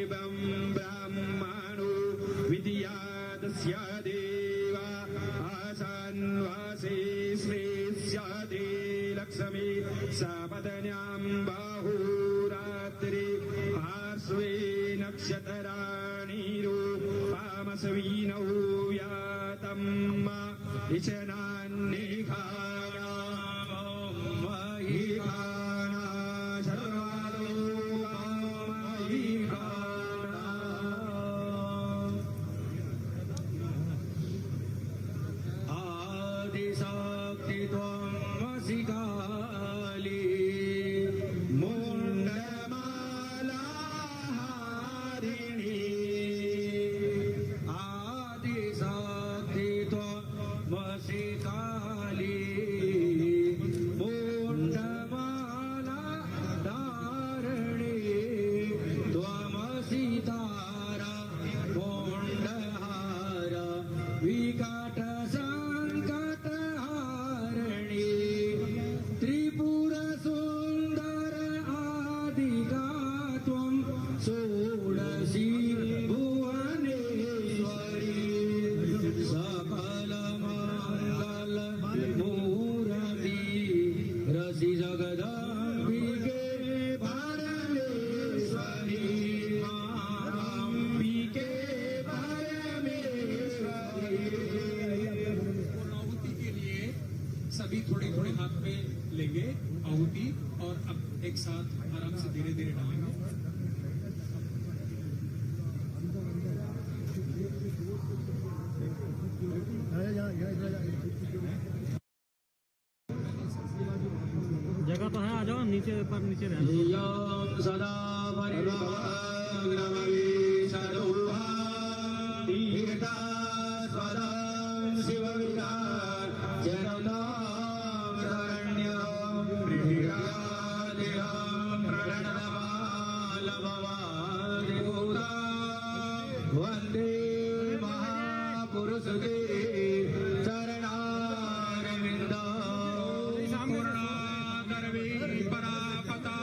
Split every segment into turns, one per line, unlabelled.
एवं ब्राह्मणो विद्यादस्य देवा आसन्वासे श्रेष्यते लक्ष्मी सपत्न्यां बाहुरात्रि पार्श्वे नक्षत्राणि रूपामस्विनौ यातं इचनान्निखाना महिखाना सर्वालोका महिखाना आदिशक्ति त्वमसि काली मुण्डमालाहारिणी आदिशक्ति त्वमसि काली मुण्डमालाधारिणी त्वमसि तारा मुण्डहार विकट संकटहारिणी त्रिपुर सुंदर आदिका त्वं षोडशी भुवनेश्वरी सकल मंगल मूर्ति रसि जगदम्बिके परमेश्वरी अंबिके परमेश्वरी।
आहुति के लिए सभी थोड़े थोड़े हाथ में लेंगे आहुति और अब एक साथ आराम से धीरे धीरे डालेंगे।
जगह तो है, आ जाओ नीचे पर नीचे रहना।
सदा शिव वंदे महापुरुष के चरणारविंद पूर्णागर्वी परापता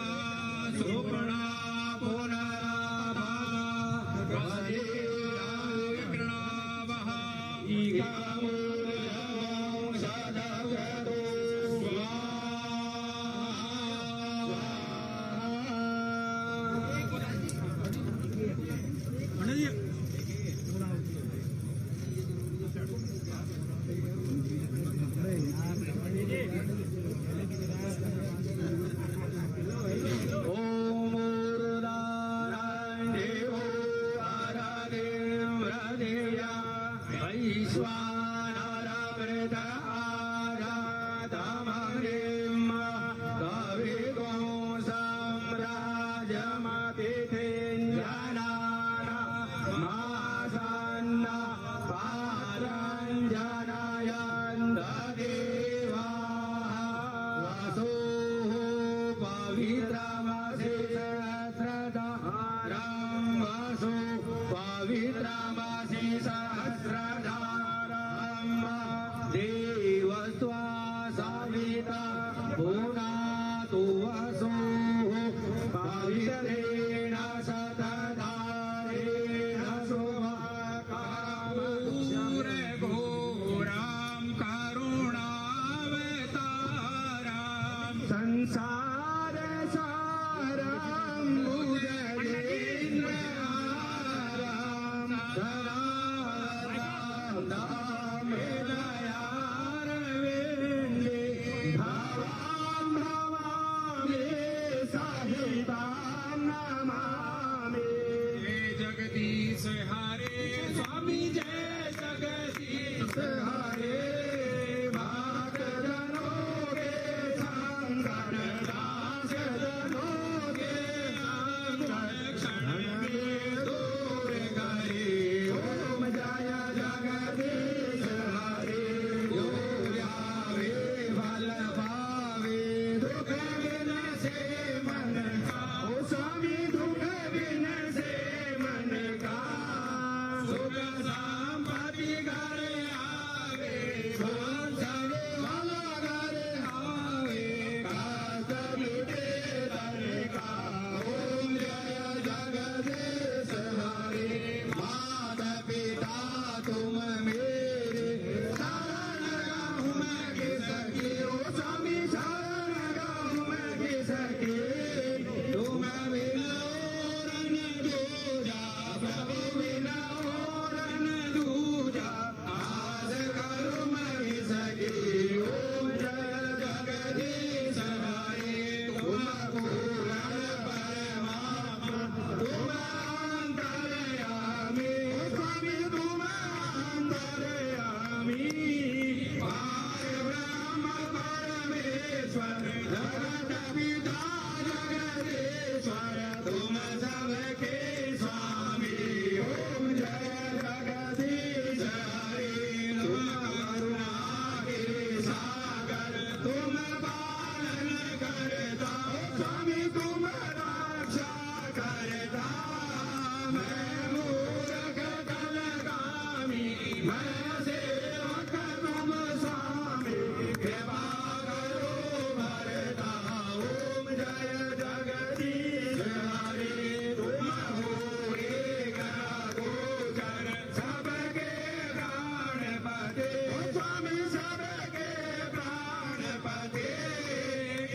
सुपूर्णा पुनराभा विक्रणावः देवस्त्वा साविता भुनातु वसो पवित्रेण शतधारेण घोरां करुणावतारां संसार सारां मुदयेन्द्रहारां जगदीश हरे स्वामी जय जगदीश हरे भक्त जनों के संकट नाश जनों के क्षण में दूर करे ओम जय जगदीश हरे गोव्यावे फल पावे दुख बिन से मन का ओ स्वामी दुख बिन से मन का सुख संपत्ति घर आवे मैं मूर्ख कलगामी, मैं सेवक तुम स्वामी, कृपा करो भरता ओम जय जगदीश हरे। तुम हो एक गोचर सबके प्राणपते, स्वामी सबके प्राणपते।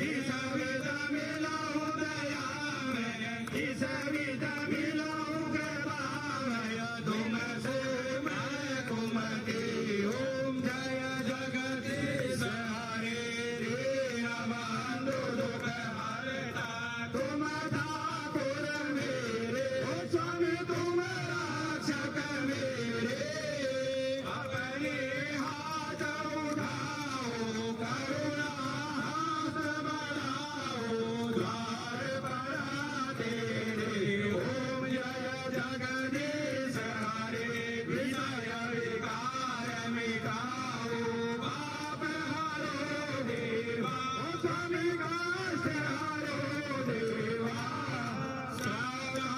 इस विध मिलाऊं दयामय, इस विध मिलाऊं कृपामय, तुमसे मैं कुमति ओम जय जगदीश हरे। दीनबंधु दुख हरता तुम ठाकुर मेरे, ओ स्वामी तुम रक्षक मेरे। अपने हाथ उठाओ करुणा हाथ बढ़ाओ, द्वार बड़ा तेरे ओम जय जगदीश हरे। विनय विकार मिटाओ, पाप हरो देवा, ओ स्वामी कष्ट हरो देवा। श्रद्धा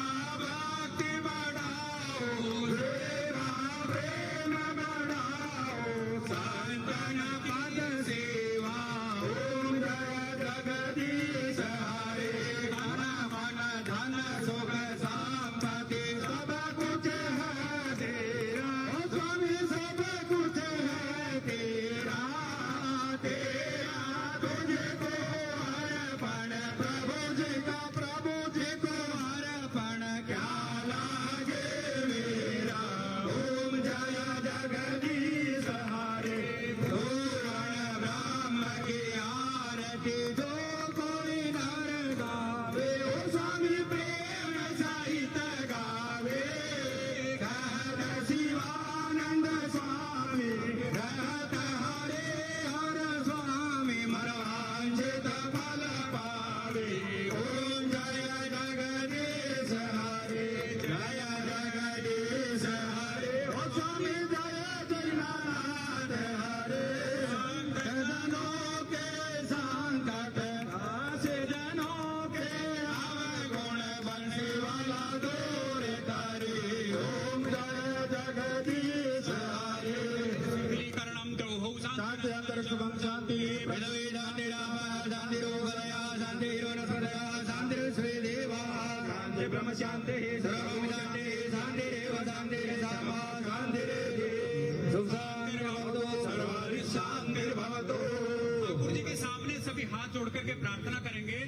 भक्ति बढ़ाओ, सेवा प्रेम बढ़ाओ, संतन पद सेवा ओम जय जगदीश हरे। मन मन धन सुख संपत्ति सब कुछ है तेरा, ओ स्वामी सब कुछ है तेरा। तेरा तुझको अर्पण, प्रभु जी का प्रभु जी को अर्पण, क्या लागे मेरा ओम जय जगदीश हरे। पूर्ण ब्रह्म की आरती जो कोई नर गावे, ओ स्वामी प्रेम सहित गावे। कहत शिवानंद स्वामी, कहत हरे हर स्वामी, मनवांछित फल पावे ओम जय जगदीश हरे। जय जगदीश हरे, ओ स्वामी जय जगन्नाथ हरे। जनों के संकट नाशे, जनों के अवगुण बंसी वाला दूर करे ओम जय जगदीश हरे।
करणम द्रोहौ
शांति अंतर शुभम शांति पृथ्वी शांति राम शांति रोगदया शांति रोनसदया शांति श्री देवा शांति ब्रह्म शांति सर्वम शांति शांति रेव शांति सामा शांति सुख शांति भवतु सर्वारि शांति भवतु।
ठाकुर जी के सामने सभी हाथ जोड़ करके प्रार्थना करेंगे।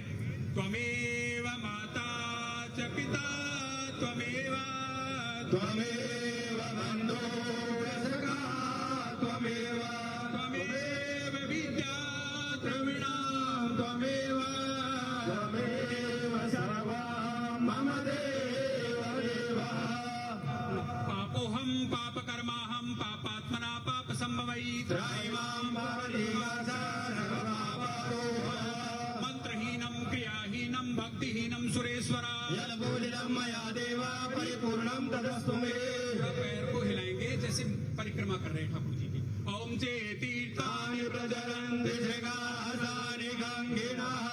त्वमेव माता च पिता त्वमेव,
त्वमेव बन्धो सखा त्वमेव,
त्वमेव विद्या द्रविणां
त्वमेव, त्वमेव सर्वं मम देव देवा।
पापोऽहं पापकर्माहं पापात्मना पापसम्भवै,
त्रैमां भवदीवासा सर्वपापरोहा।
मंत्रहीनं क्रियाहीनं भक्तिहीनं सुरेश्वरा।
यद्बोधितं मया देव परिपूर्णं तदस्तु मे।
पैर को हिलाएंगे जैसे परिक्रमा कर रहे हैं ठाकुर जी की। ओम चेती
तानि प्रचरन्ति जगासानि गङ्गिणः,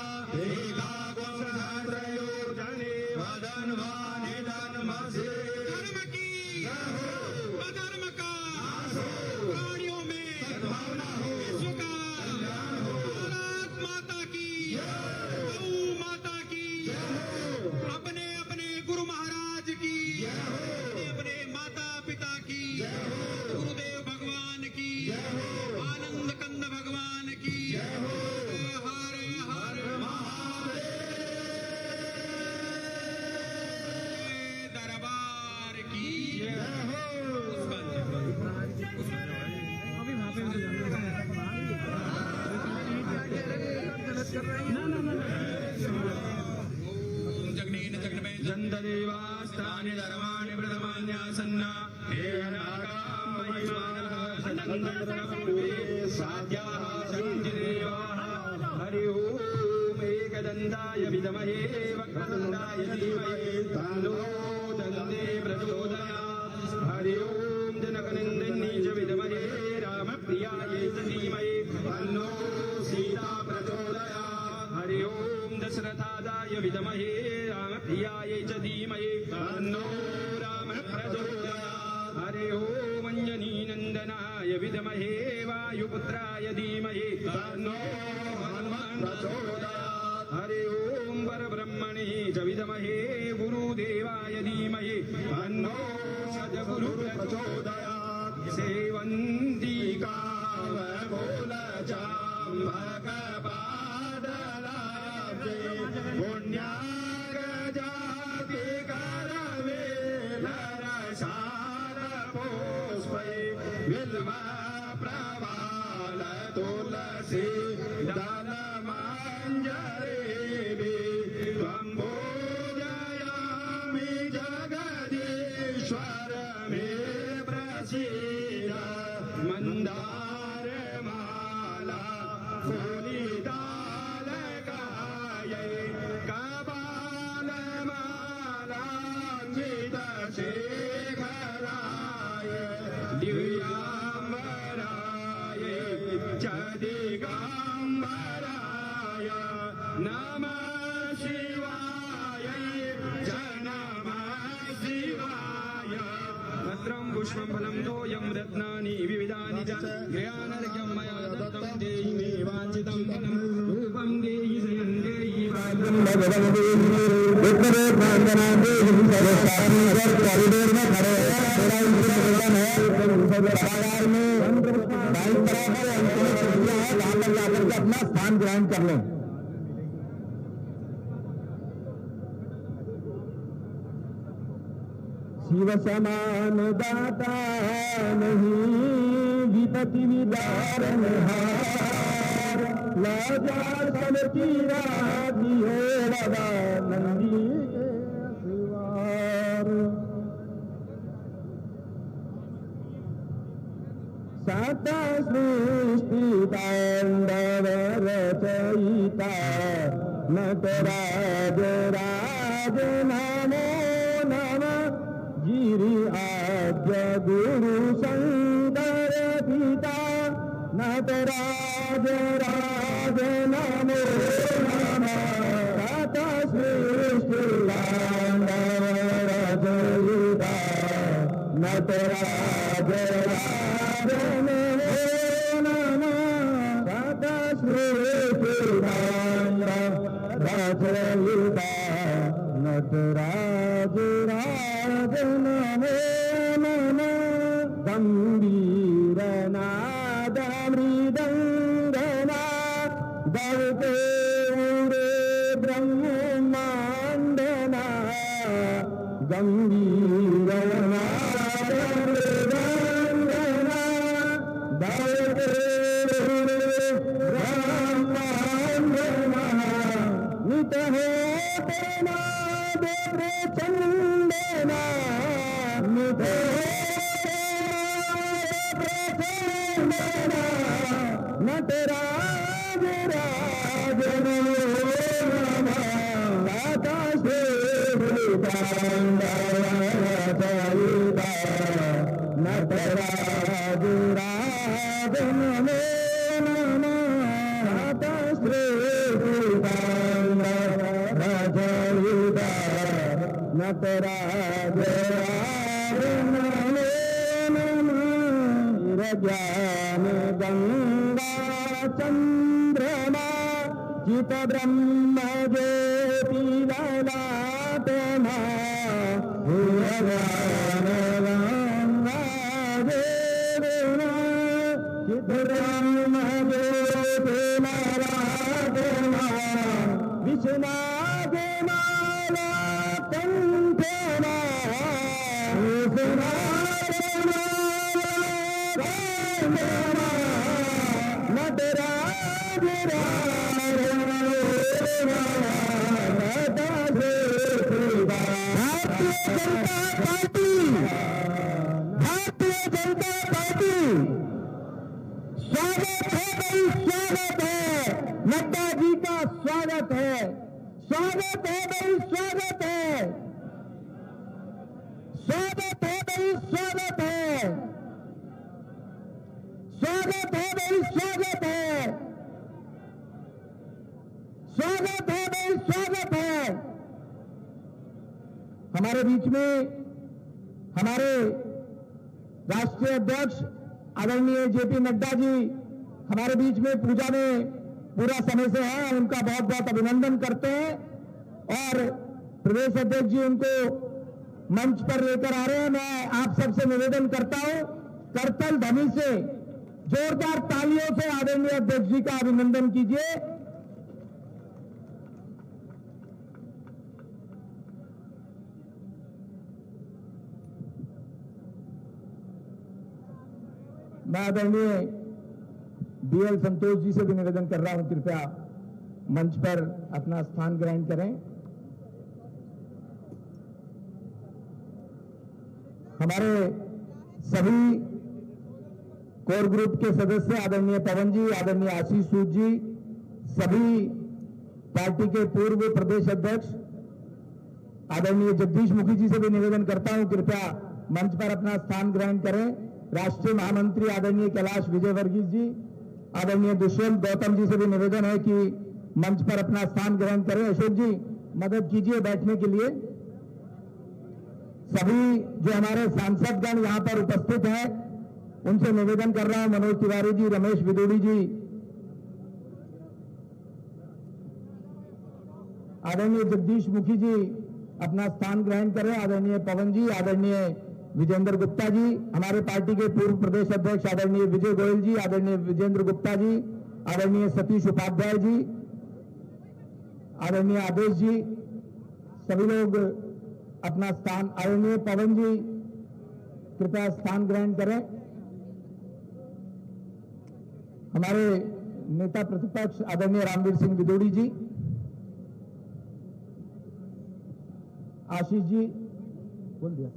एकाग्रसहस्रयोजने वदन्वानि धर्मसे।
धर्म की अधर्म का प्राणियों में
सद्भावना हो,
विश्व का
कल्याण हो,
भारत माता की, गौ माता की, अपने अपने गुरु महाराज की, अपने अपने माता पिता की, गुरुदेव भगवान की, आनंद कंद भगवान की, हर हर दरबार की।
अभी वहाँ पे भी
ओम जगनेन जगन्मय
जन्तदेवास्तानि धर्माणि प्रथमान्यासन्न हे अनागामयिमानः साध्याः सन्ति देवाः। हरि ओम् एकदन्ताय विद्महे वक्रतुण्डाय धीमहि तन्नो दन्ते प्रचोदयात्। हरि ओम् जनकनन्दिनी च विद्महे रामप्रियायै च धीमहि तन्नो सीता प्रचोदयात्। हरि ओम् दशरथादाय विद्महे रामप्रियायै च धीमहि तन्नो तन्नो सद्गुरु प्रचोदयात् सेवन्ति काममूलचाम्बकपादलाब्जे पुण्यागजाति करवेलरसारपुष्पै बिल्वप्रवाल तुलसी दलमञ्जरेभिः त्वं पूजयामि जगदीश्वर मे प्रसीद मन्दारमाला फुलितालकायै कपालमालाञ्चितशेखराय दिव्याम्बराय च दिगम्बराय नमः शिवाय च नमः शिवाय भद्रं पुष्पं फलं तोयं रत्नानि विविधानि च ज्ञानर्घ्यं मया दत्तं देहि मे वाञ्छितं फलं रूपं देहि श्रियं देहि वाचं भगवन् देहि उत्तरे प्रांगणा देहि सर्वसारी घर कॉरिडोर में खड़े हैं थोड़ा इनसे निवेदन है सभागार में दाईं तरफ पर अंतिम कुर्सियां हैं वहां पर जाकर के अपना स्थान ग्रहण कर लें। शिव समान दाता नहीं विपति विदार निहार लाचार सब चीरा दियो बाबा नंदी के सिवार साता सृष्टि तांडव रचयिता नटराज राज नमो नमः गिरि आद्य गुरु शंकर पिता नटराज राज नमो नमः साता सृष्टि तांडव रचयिता नटराज राज नमो नमः साता सृष्टि तांडव रचयिता नटराज राज नमो नमः गंभीर नाद मृदंगनाद दवते ब्रह्मांडना गंभीर नाद मृदंगनाद दवते ब्रह्मांडना नित होते नाद प्रचंडना नित नटराज राज नमो नमः दाता नटराज राज नमो नमः दाता नटराज राज नमो नमः ज्ञान गंगा चंद्रमा चित ब्रह्म ज्योति ललाटमा भुवनान गंगा देवना चित ब्रह्म ज्योति ललाटमा विष्णाग माला कंठना नटराज राज भारतीय जनता पार्टी स्वागत है भाई, स्वागत है नड्डा जी का स्वागत है भाई, स्वागत है भाई, स्वागत है भाई, स्वागत है भाई, स्वागत है। हमारे बीच में हमारे राष्ट्रीय अध्यक्ष आदरणीय जेपी नड्डा जी हमारे बीच में पूजा में पूरा समय से हैं, उनका बहुत बहुत अभिनंदन करते हैं। और प्रदेश अध्यक्ष जी उनको
मंच पर लेकर आ रहे हैं। मैं आप सबसे निवेदन करता हूं, करतल ध्वनि से जोरदार तालियों से आदरणीय अध्यक्ष जी का अभिनंदन कीजिए। मैं आदरणीय बीएल संतोष जी से भी निवेदन कर रहा हूं, कृपया मंच पर अपना स्थान ग्रहण करें। हमारे सभी कोर ग्रुप के सदस्य आदरणीय पवन जी, आदरणीय आशीष सूद जी, सभी पार्टी के पूर्व प्रदेश अध्यक्ष आदरणीय जगदीश मुखी जी से भी निवेदन करता हूं, कृपया मंच पर अपना स्थान ग्रहण करें। राष्ट्रीय महामंत्री आदरणीय कैलाश विजयवर्गीस जी, आदरणीय दुष्यंत गौतम जी से भी निवेदन है कि मंच पर अपना स्थान ग्रहण करें। अशोक जी मदद कीजिए बैठने के लिए। सभी जो हमारे सांसदगण यहां पर उपस्थित हैं उनसे निवेदन कर रहा हूं, मनोज तिवारी जी, रमेश विदुड़ी जी, आदरणीय जगदीश मुखी जी अपना स्थान ग्रहण करें। आदरणीय पवन जी, आदरणीय विजेंद्र गुप्ता जी, हमारे पार्टी के पूर्व प्रदेश अध्यक्ष आदरणीय विजय गोयल जी, आदरणीय विजेंद्र गुप्ता जी, आदरणीय सतीश उपाध्याय जी, आदरणीय आदेश जी, सभी लोग अपना स्थान, आदरणीय पवन जी कृपया स्थान ग्रहण करें। हमारे नेता प्रतिपक्ष आदरणीय रामवीर सिंह विदुड़ी जी, आशीष जी, बोल दिया।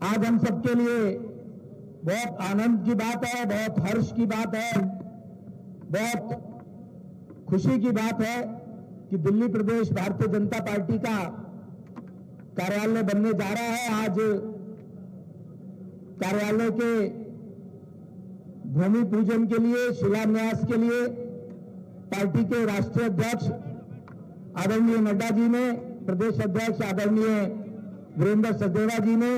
आज हम सबके लिए बहुत आनंद की बात है, बहुत हर्ष की बात है, बहुत खुशी की बात है कि दिल्ली प्रदेश भारतीय जनता पार्टी का कार्यालय बनने जा रहा है। आज कार्यालय के भूमि पूजन के लिए, शिलान्यास के लिए पार्टी के राष्ट्रीय अध्यक्ष आदरणीय नड्डा जी ने, प्रदेश अध्यक्ष आदरणीय वीरेंद्र सचदेवा जी ने,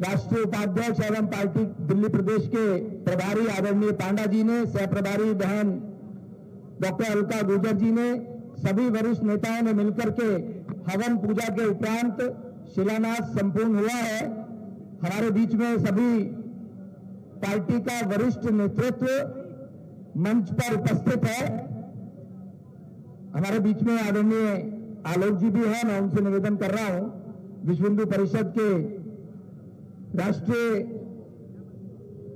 राष्ट्रीय उपाध्यक्ष एवं पार्टी दिल्ली प्रदेश के प्रभारी आदरणीय पांडा जी ने, सह प्रभारी बहन डॉक्टर अलका गुर्जर जी ने, सभी वरिष्ठ नेताओं ने मिलकर के हवन पूजा के उपरांत शिलान्यास संपूर्ण हुआ है। हमारे बीच में सभी पार्टी का वरिष्ठ नेतृत्व मंच पर उपस्थित है। हमारे बीच में आदरणीय आलोक जी भी हैं। मैं उनसे निवेदन कर रहा हूं, विश्व हिंदू परिषद के राष्ट्रीय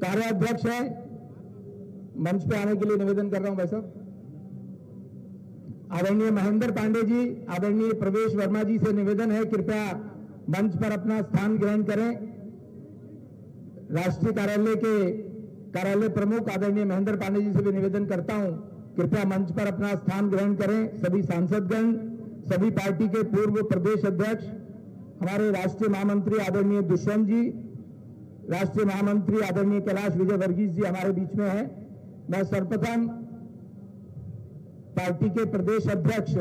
कार्याध्यक्ष है, मंच पे आने के लिए निवेदन कर रहा हूं भाई साहब। आदरणीय महेंद्र पांडे जी, आदरणीय प्रवेश वर्मा जी से निवेदन है, कृपया मंच पर अपना स्थान ग्रहण करें। राष्ट्रीय कार्यालय के कार्यालय प्रमुख आदरणीय महेंद्र पांडे जी से भी निवेदन करता हूं, कृपया मंच पर अपना स्थान ग्रहण करें। सभी सांसदगण, सभी पार्टी के पूर्व प्रदेश अध्यक्ष, हमारे राष्ट्रीय महामंत्री आदरणीय दुष्यंत जी, राष्ट्रीय महामंत्री आदरणीय कैलाश विजयवर्गीस जी हमारे बीच में है। मैं सर्वप्रथम पार्टी के प्रदेश अध्यक्ष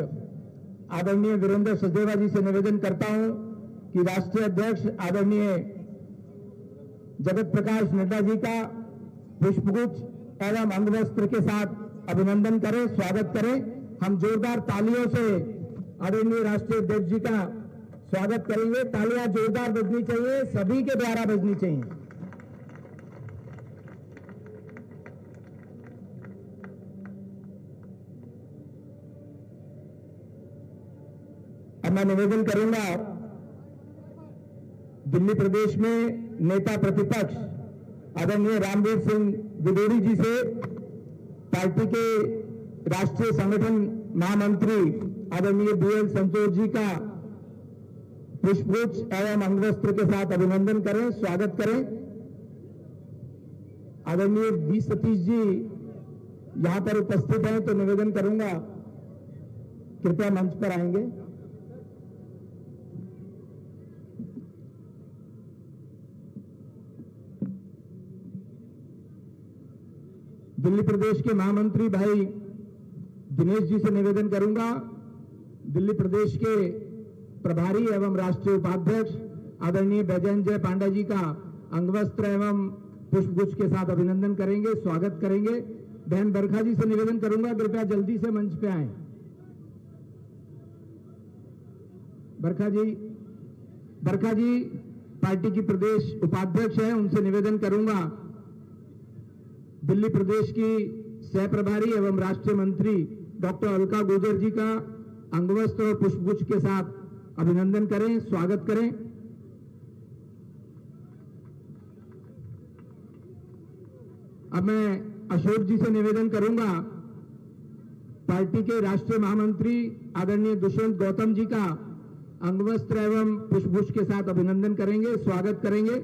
आदरणीय वीरेंद्र सचदेवा जी से निवेदन करता हूं कि राष्ट्रीय अध्यक्ष आदरणीय जगत प्रकाश नड्डा जी का पुष्पगुच्छ एवं अंगवस्त्र के साथ अभिनंदन करें, स्वागत करें। हम जोरदार तालियों से आदरणीय राष्ट्रीय अध्यक्ष जी का स्वागत करेंगे। तालियां जोरदार बजनी चाहिए, सभी के द्वारा बजनी चाहिए। अब मैं निवेदन करूंगा दिल्ली प्रदेश में नेता प्रतिपक्ष आदरणीय रामवीर सिंह विदुड़ी जी से, पार्टी के राष्ट्रीय संगठन महामंत्री आदरणीय बीएल संतोष जी का पुष्पगुच्छ एवं अंगवस्त्र के साथ अभिनंदन करें, स्वागत करें। आदरणीय बी सतीश जी यहां पर उपस्थित हैं, तो निवेदन करूंगा कृपया मंच पर आएंगे। दिल्ली प्रदेश के महामंत्री भाई दिनेश जी से निवेदन करूंगा, दिल्ली प्रदेश के प्रभारी एवं राष्ट्रीय उपाध्यक्ष आदरणीय बैजयंत पांडा जी का अंगवस्त्र एवं पुष्पगुच्छ के साथ अभिनंदन करेंगे, स्वागत करेंगे। बहन बरखा जी से निवेदन करूंगा, कृपया जल्दी से मंच पे आए। बरखा जी पार्टी की प्रदेश उपाध्यक्ष हैं, उनसे निवेदन करूंगा दिल्ली प्रदेश की सह प्रभारी एवं राष्ट्रीय मंत्री डॉक्टर अलका गुर्जर जी का अंगवस्त्र और पुष्पगुच्छ के साथ अभिनंदन करें, स्वागत करें। अब मैं अशोक जी से निवेदन करूंगा पार्टी के राष्ट्रीय महामंत्री आदरणीय दुष्यंत गौतम जी का अंगवस्त्र एवं पुष्पगुच्छ के साथ अभिनंदन करेंगे, स्वागत करेंगे।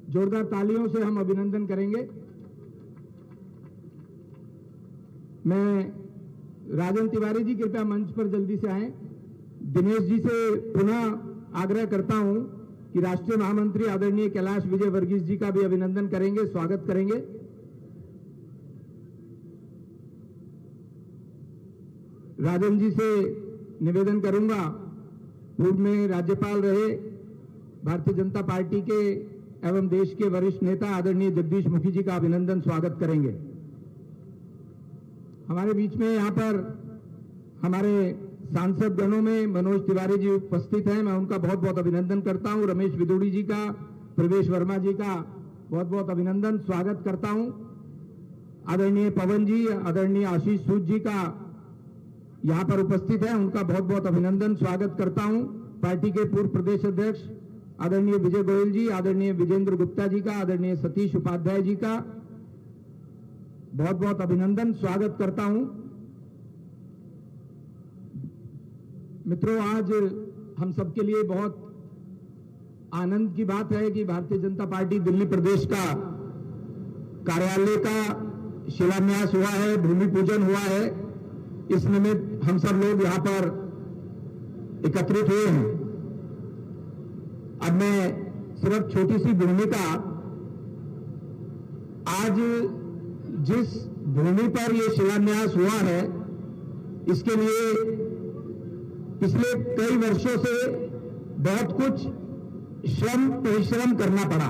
जोरदार तालियों से हम अभिनंदन करेंगे। मैं राजन तिवारी जी कृपया मंच पर जल्दी से आएं। दिनेश जी से पुनः आग्रह करता हूं कि राष्ट्रीय महामंत्री आदरणीय कैलाश विजय वर्गीस जी का भी अभिनंदन करेंगे, स्वागत करेंगे। राजन जी से निवेदन करूंगा, पूर्व में राज्यपाल रहे भारतीय जनता पार्टी के एवं देश के वरिष्ठ नेता आदरणीय जगदीश मुखी जी का अभिनंदन, स्वागत करेंगे। हमारे बीच में यहाँ पर हमारे सांसद गणों में मनोज तिवारी जी उपस्थित हैं, मैं उनका बहुत बहुत अभिनंदन करता हूं। रमेश विदुड़ी जी का, प्रवेश वर्मा जी का बहुत बहुत अभिनंदन, स्वागत करता हूं। आदरणीय पवन जी, आदरणीय आशीष सूद जी का यहाँ पर उपस्थित है, उनका बहुत बहुत अभिनंदन, स्वागत करता हूं। पार्टी के पूर्व प्रदेश अध्यक्ष आदरणीय विजय गोयल जी, आदरणीय विजेंद्र गुप्ता जी का, आदरणीय सतीश उपाध्याय जी का बहुत बहुत अभिनंदन, स्वागत करता हूं। मित्रों, आज हम सबके लिए बहुत आनंद की बात है कि भारतीय जनता पार्टी दिल्ली प्रदेश का कार्यालय का शिलान्यास हुआ है, भूमि पूजन हुआ है। इस निमित्त हम सब लोग यहां पर एकत्रित हुए हैं। अब मैं सिर्फ छोटी सी भूमिका, आज जिस भूमि पर यह शिलान्यास हुआ है, इसके लिए पिछले कई वर्षों से बहुत कुछ परिश्रम करना पड़ा।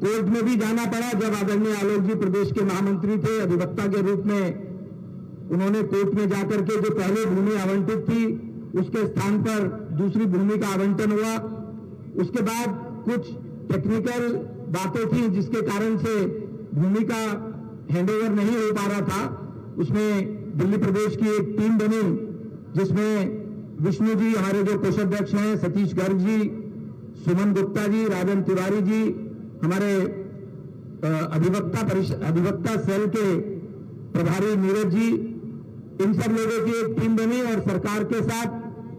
कोर्ट में भी जाना पड़ा। जब आदरणीय आलोक जी प्रदेश के महामंत्री थे, अधिवक्ता के रूप में उन्होंने कोर्ट में जाकर के जो पहले भूमि आवंटित थी उसके स्थान पर दूसरी भूमि का आवंटन हुआ। उसके बाद कुछ टेक्निकल बातें थी जिसके कारण से भूमि का हैंडओवर नहीं हो पा रहा था। उसमें दिल्ली प्रदेश की एक टीम बनी जिसमें विष्णु जी हमारे जो कोषाध्यक्ष हैं, सतीश गर्ग जी, सुमन गुप्ता जी, राजन तिवारी जी, हमारे अधिवक्ता सेल के प्रभारी नीरज जी, इन सब लोगों की एक टीम बनी और सरकार के साथ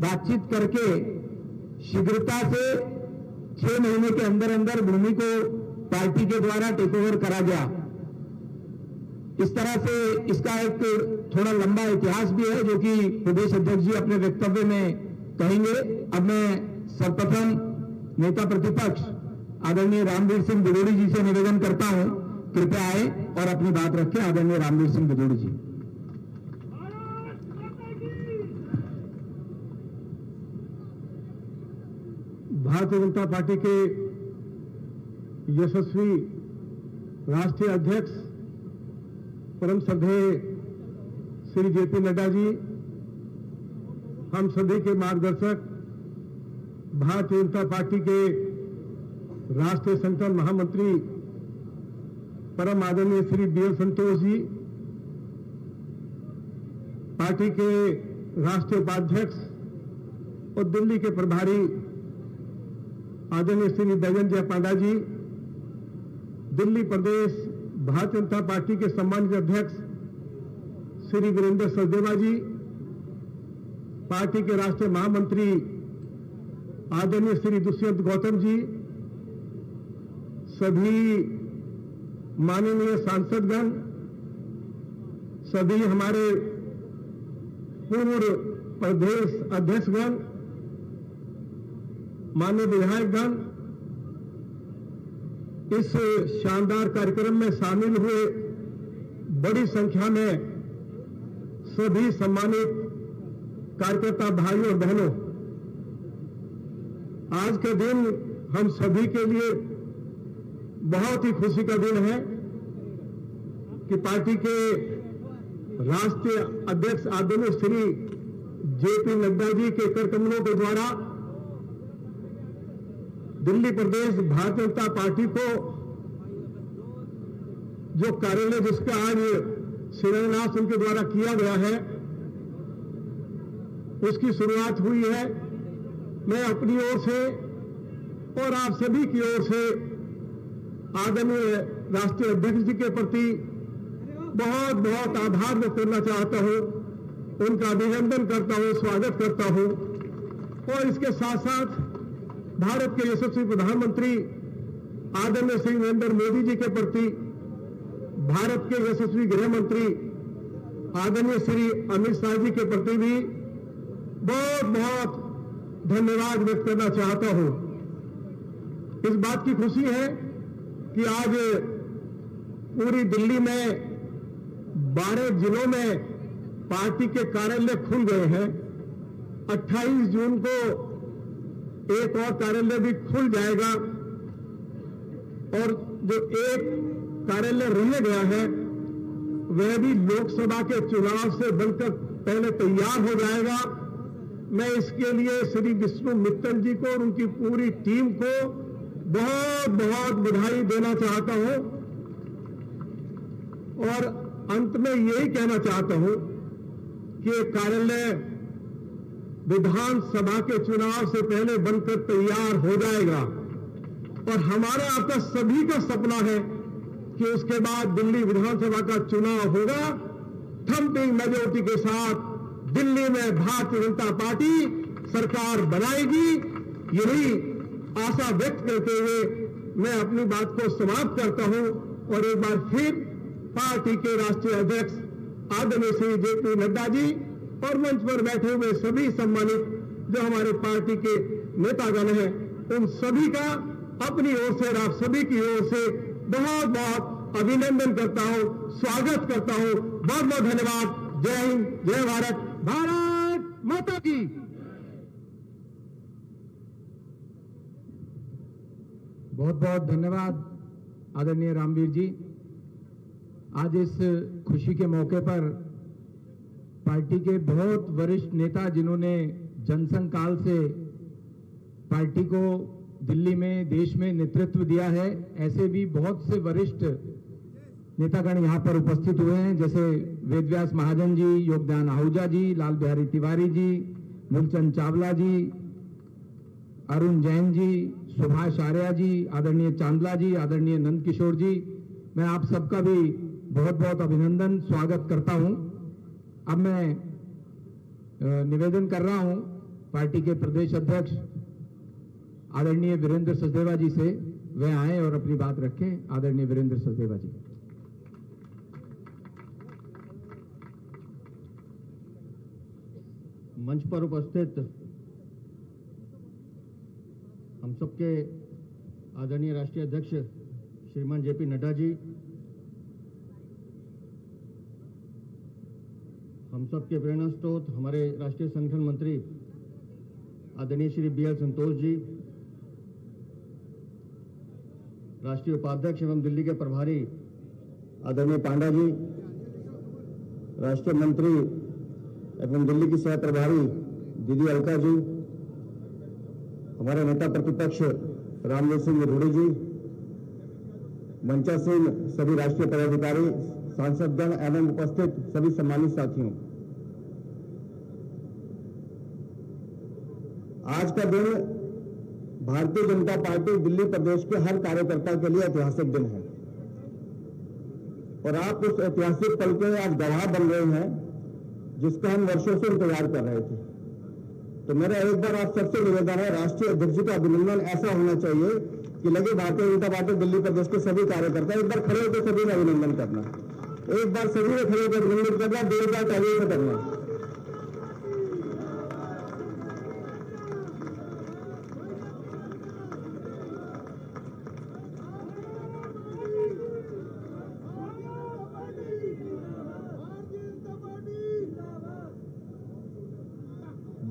बातचीत करके शीघ्रता से 6 महीने के अंदर अंदर भूमि को पार्टी के द्वारा टेक ओवर करा गया। इस तरह से इसका एक थोड़ा लंबा इतिहास भी है जो कि प्रदेश अध्यक्ष जी अपने वक्तव्य में कहेंगे। अब मैं सर्वप्रथम नेता प्रतिपक्ष आदरणीय रामवीर सिंह भदौड़ी जी से निवेदन करता हूं, कृपया आए और अपनी बात रखें। आदरणीय रामवीर सिंह भदौड़ी जी।
भारतीय जनता पार्टी के यशस्वी राष्ट्रीय अध्यक्ष परम श्रद्धेय श्री जेपी नड्डा जी, हम सभी के मार्गदर्शक भारतीय जनता पार्टी के राष्ट्रीय संगठन महामंत्री परम आदरणीय श्री बीएल संतोष जी, पार्टी के राष्ट्रीय उपाध्यक्ष और दिल्ली के प्रभारी आदरणीय श्री दयंजय पांडा जी, दिल्ली प्रदेश भारतीय जनता पार्टी के सम्मानित अध्यक्ष श्री वीरेंद्र सचदेवा जी, पार्टी के राष्ट्रीय महामंत्री आदरणीय श्री दुष्यंत गौतम जी, सभी माननीय सांसदगण, सभी हमारे पूर्व प्रदेश अध्यक्षगण, माननीय विधायकगण, इस शानदार कार्यक्रम में शामिल हुए बड़ी संख्या में सभी सम्मानित कार्यकर्ता भाइयों और बहनों, आज का दिन हम सभी के लिए बहुत ही खुशी का दिन है। कि पार्टी के राष्ट्रीय अध्यक्ष आदरणीय श्री जेपी नड्डा जी के कर कमलों के द्वारा दिल्ली प्रदेश भारतीय जनता पार्टी को जो कार्यालय जिसका आज शिलान्यास उनके द्वारा किया गया है, उसकी शुरुआत हुई है। मैं अपनी ओर से और आप सभी की ओर से आदरणीय राष्ट्रीय अध्यक्ष जी के प्रति बहुत बहुत आभार व्यक्त करना चाहता हूं, उनका अभिनंदन करता हूं, स्वागत करता हूं। और इसके साथ साथ भारत के यशस्वी प्रधानमंत्री आदरणीय श्री नरेंद्र मोदी जी के प्रति, भारत के यशस्वी गृह मंत्री आदरणीय श्री अमित शाह जी के प्रति भी बहुत बहुत धन्यवाद व्यक्त करना चाहता हूं। इस बात की खुशी है कि आज पूरी दिल्ली में 12 जिलों में पार्टी के कार्यालय खुल गए हैं। 28 जून को एक और कार्यालय भी खुल जाएगा और जो एक कार्यालय रह गया है वह भी लोकसभा के चुनाव से बनकर पहले तैयार हो जाएगा। मैं इसके लिए श्री विष्णु मित्तल जी को और उनकी पूरी टीम को बहुत बहुत बधाई देना चाहता हूं और अंत में यही कहना चाहता हूं कि ये कार्यालय विधानसभा के चुनाव से पहले बनकर तैयार हो जाएगा और हमारा आपका सभी का सपना है कि उसके बाद दिल्ली विधानसभा का चुनाव होगा। थम्पिंग मेजॉरिटी के साथ दिल्ली में भारतीय जनता पार्टी सरकार बनाएगी। यही आशा व्यक्त करते हुए मैं अपनी बात को समाप्त करता हूं और एक बार फिर पार्टी के राष्ट्रीय अध्यक्ष आदरणीय श्री जेपी नड्डा जी और मंच पर बैठे हुए सभी सम्मानित जो हमारे पार्टी के नेतागण हैं, उन सभी का अपनी ओर से और आप सभी की ओर से बहुत बहुत अभिनंदन करता हूं, स्वागत करता हूं। बहुत बहुत धन्यवाद। जय हिंद, जय भारत, भारत माता की।
बहुत बहुत धन्यवाद आदरणीय रामवीर जी। आज इस खुशी के मौके पर पार्टी के बहुत वरिष्ठ नेता जिन्होंने जनसंघ काल से पार्टी को दिल्ली में, देश में नेतृत्व दिया है, ऐसे भी बहुत से वरिष्ठ नेतागण यहाँ पर उपस्थित हुए हैं, जैसे वेदव्यास महाजन जी, योगदान आहूजा जी, लाल बिहारी तिवारी जी, मूलचंद चावला जी, अरुण जैन जी, सुभाष आर्या जी, आदरणीय चांदला जी, आदरणीय नंद किशोर जी, मैं आप सबका भी बहुत बहुत अभिनंदन स्वागत करता हूं। अब मैं निवेदन कर रहा हूं पार्टी के प्रदेश अध्यक्ष आदरणीय वीरेंद्र सचदेवा जी से, वह आए और अपनी बात रखें। आदरणीय वीरेंद्र सचदेवा जी।
मंच पर उपस्थित हम सबके आदरणीय राष्ट्रीय अध्यक्ष श्रीमान जेपी नड्डा जी, हम सबके प्रेरणा स्रोत हमारे राष्ट्रीय संगठन मंत्री आदरणीय श्री BL संतोष जी, राष्ट्रीय उपाध्यक्ष एवं दिल्ली के प्रभारी आदरणीय पांडा जी, राष्ट्रीय मंत्री एवं दिल्ली की सह प्रभारी दीदी अलका जी, हमारे नेता प्रतिपक्ष रामवीर सिंह रूडी जी, मंचासीन सभी राष्ट्रीय पदाधिकारी, सांसदगण एवं उपस्थित सभी सम्मानित साथियों, आज का दिन भारतीय जनता पार्टी दिल्ली प्रदेश के हर कार्यकर्ता के लिए ऐतिहासिक दिन है और आप उस ऐतिहासिक पल के आज गवाह बन रहे हैं जिसका हम वर्षों से इंतजार कर रहे थे। तो मेरा एक बार आप सबसे निवेदन है, राष्ट्रीय अध्यक्ष जी का अभिनंदन ऐसा होना चाहिए कि लगे भारतीय जनता पार्टी दिल्ली प्रदेश के सभी कार्यकर्ता एक बार खड़े होकर सभी का अभिनंदन करना, एक बार सभी ने खड़े होकर अभिनंदन करना, 2 बार तालियों से करना।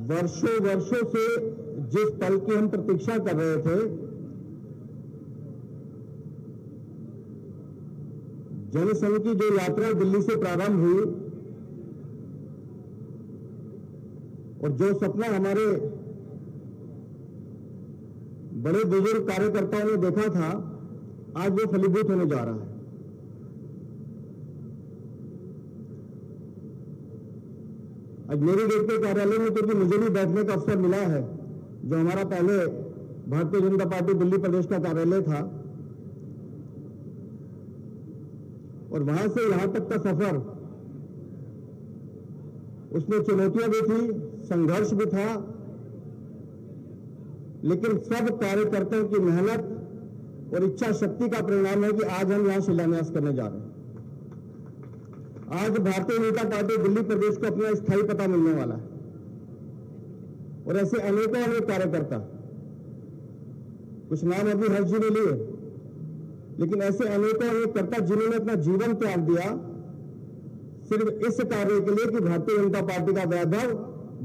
वर्षों वर्षों से जिस पल की हम प्रतीक्षा कर रहे थे, जनसंघ की जो यात्रा दिल्ली से प्रारंभ हुई और जो सपना हमारे बड़े बुजुर्ग कार्यकर्ताओं ने देखा था, आज वो फलीभूत होने जा रहा है। अजमेरी गेट के कार्यालय में क्योंकि मुझे भी बैठने का अवसर मिला है, जो हमारा पहले भारतीय जनता पार्टी दिल्ली प्रदेश का कार्यालय था, और वहां से यहां तक का सफर, उसमें चुनौतियां भी थी, संघर्ष भी था, लेकिन सब कार्यकर्ताओं की मेहनत और इच्छा शक्ति का परिणाम है कि आज हम यहां शिलान्यास करने जा रहे हैं। आज भारतीय जनता पार्टी दिल्ली प्रदेश को अपना स्थायी पता मिलने वाला है, और ऐसे अनेकों अनेक कार्यकर्ता, कुछ नाम अभी हर्ष जी ने लिए, लेकिन ऐसे अनेकों अनेक कर्ता जिन्होंने अपना जीवन त्याग दिया सिर्फ इस कार्य के लिए कि भारतीय जनता पार्टी का वैभव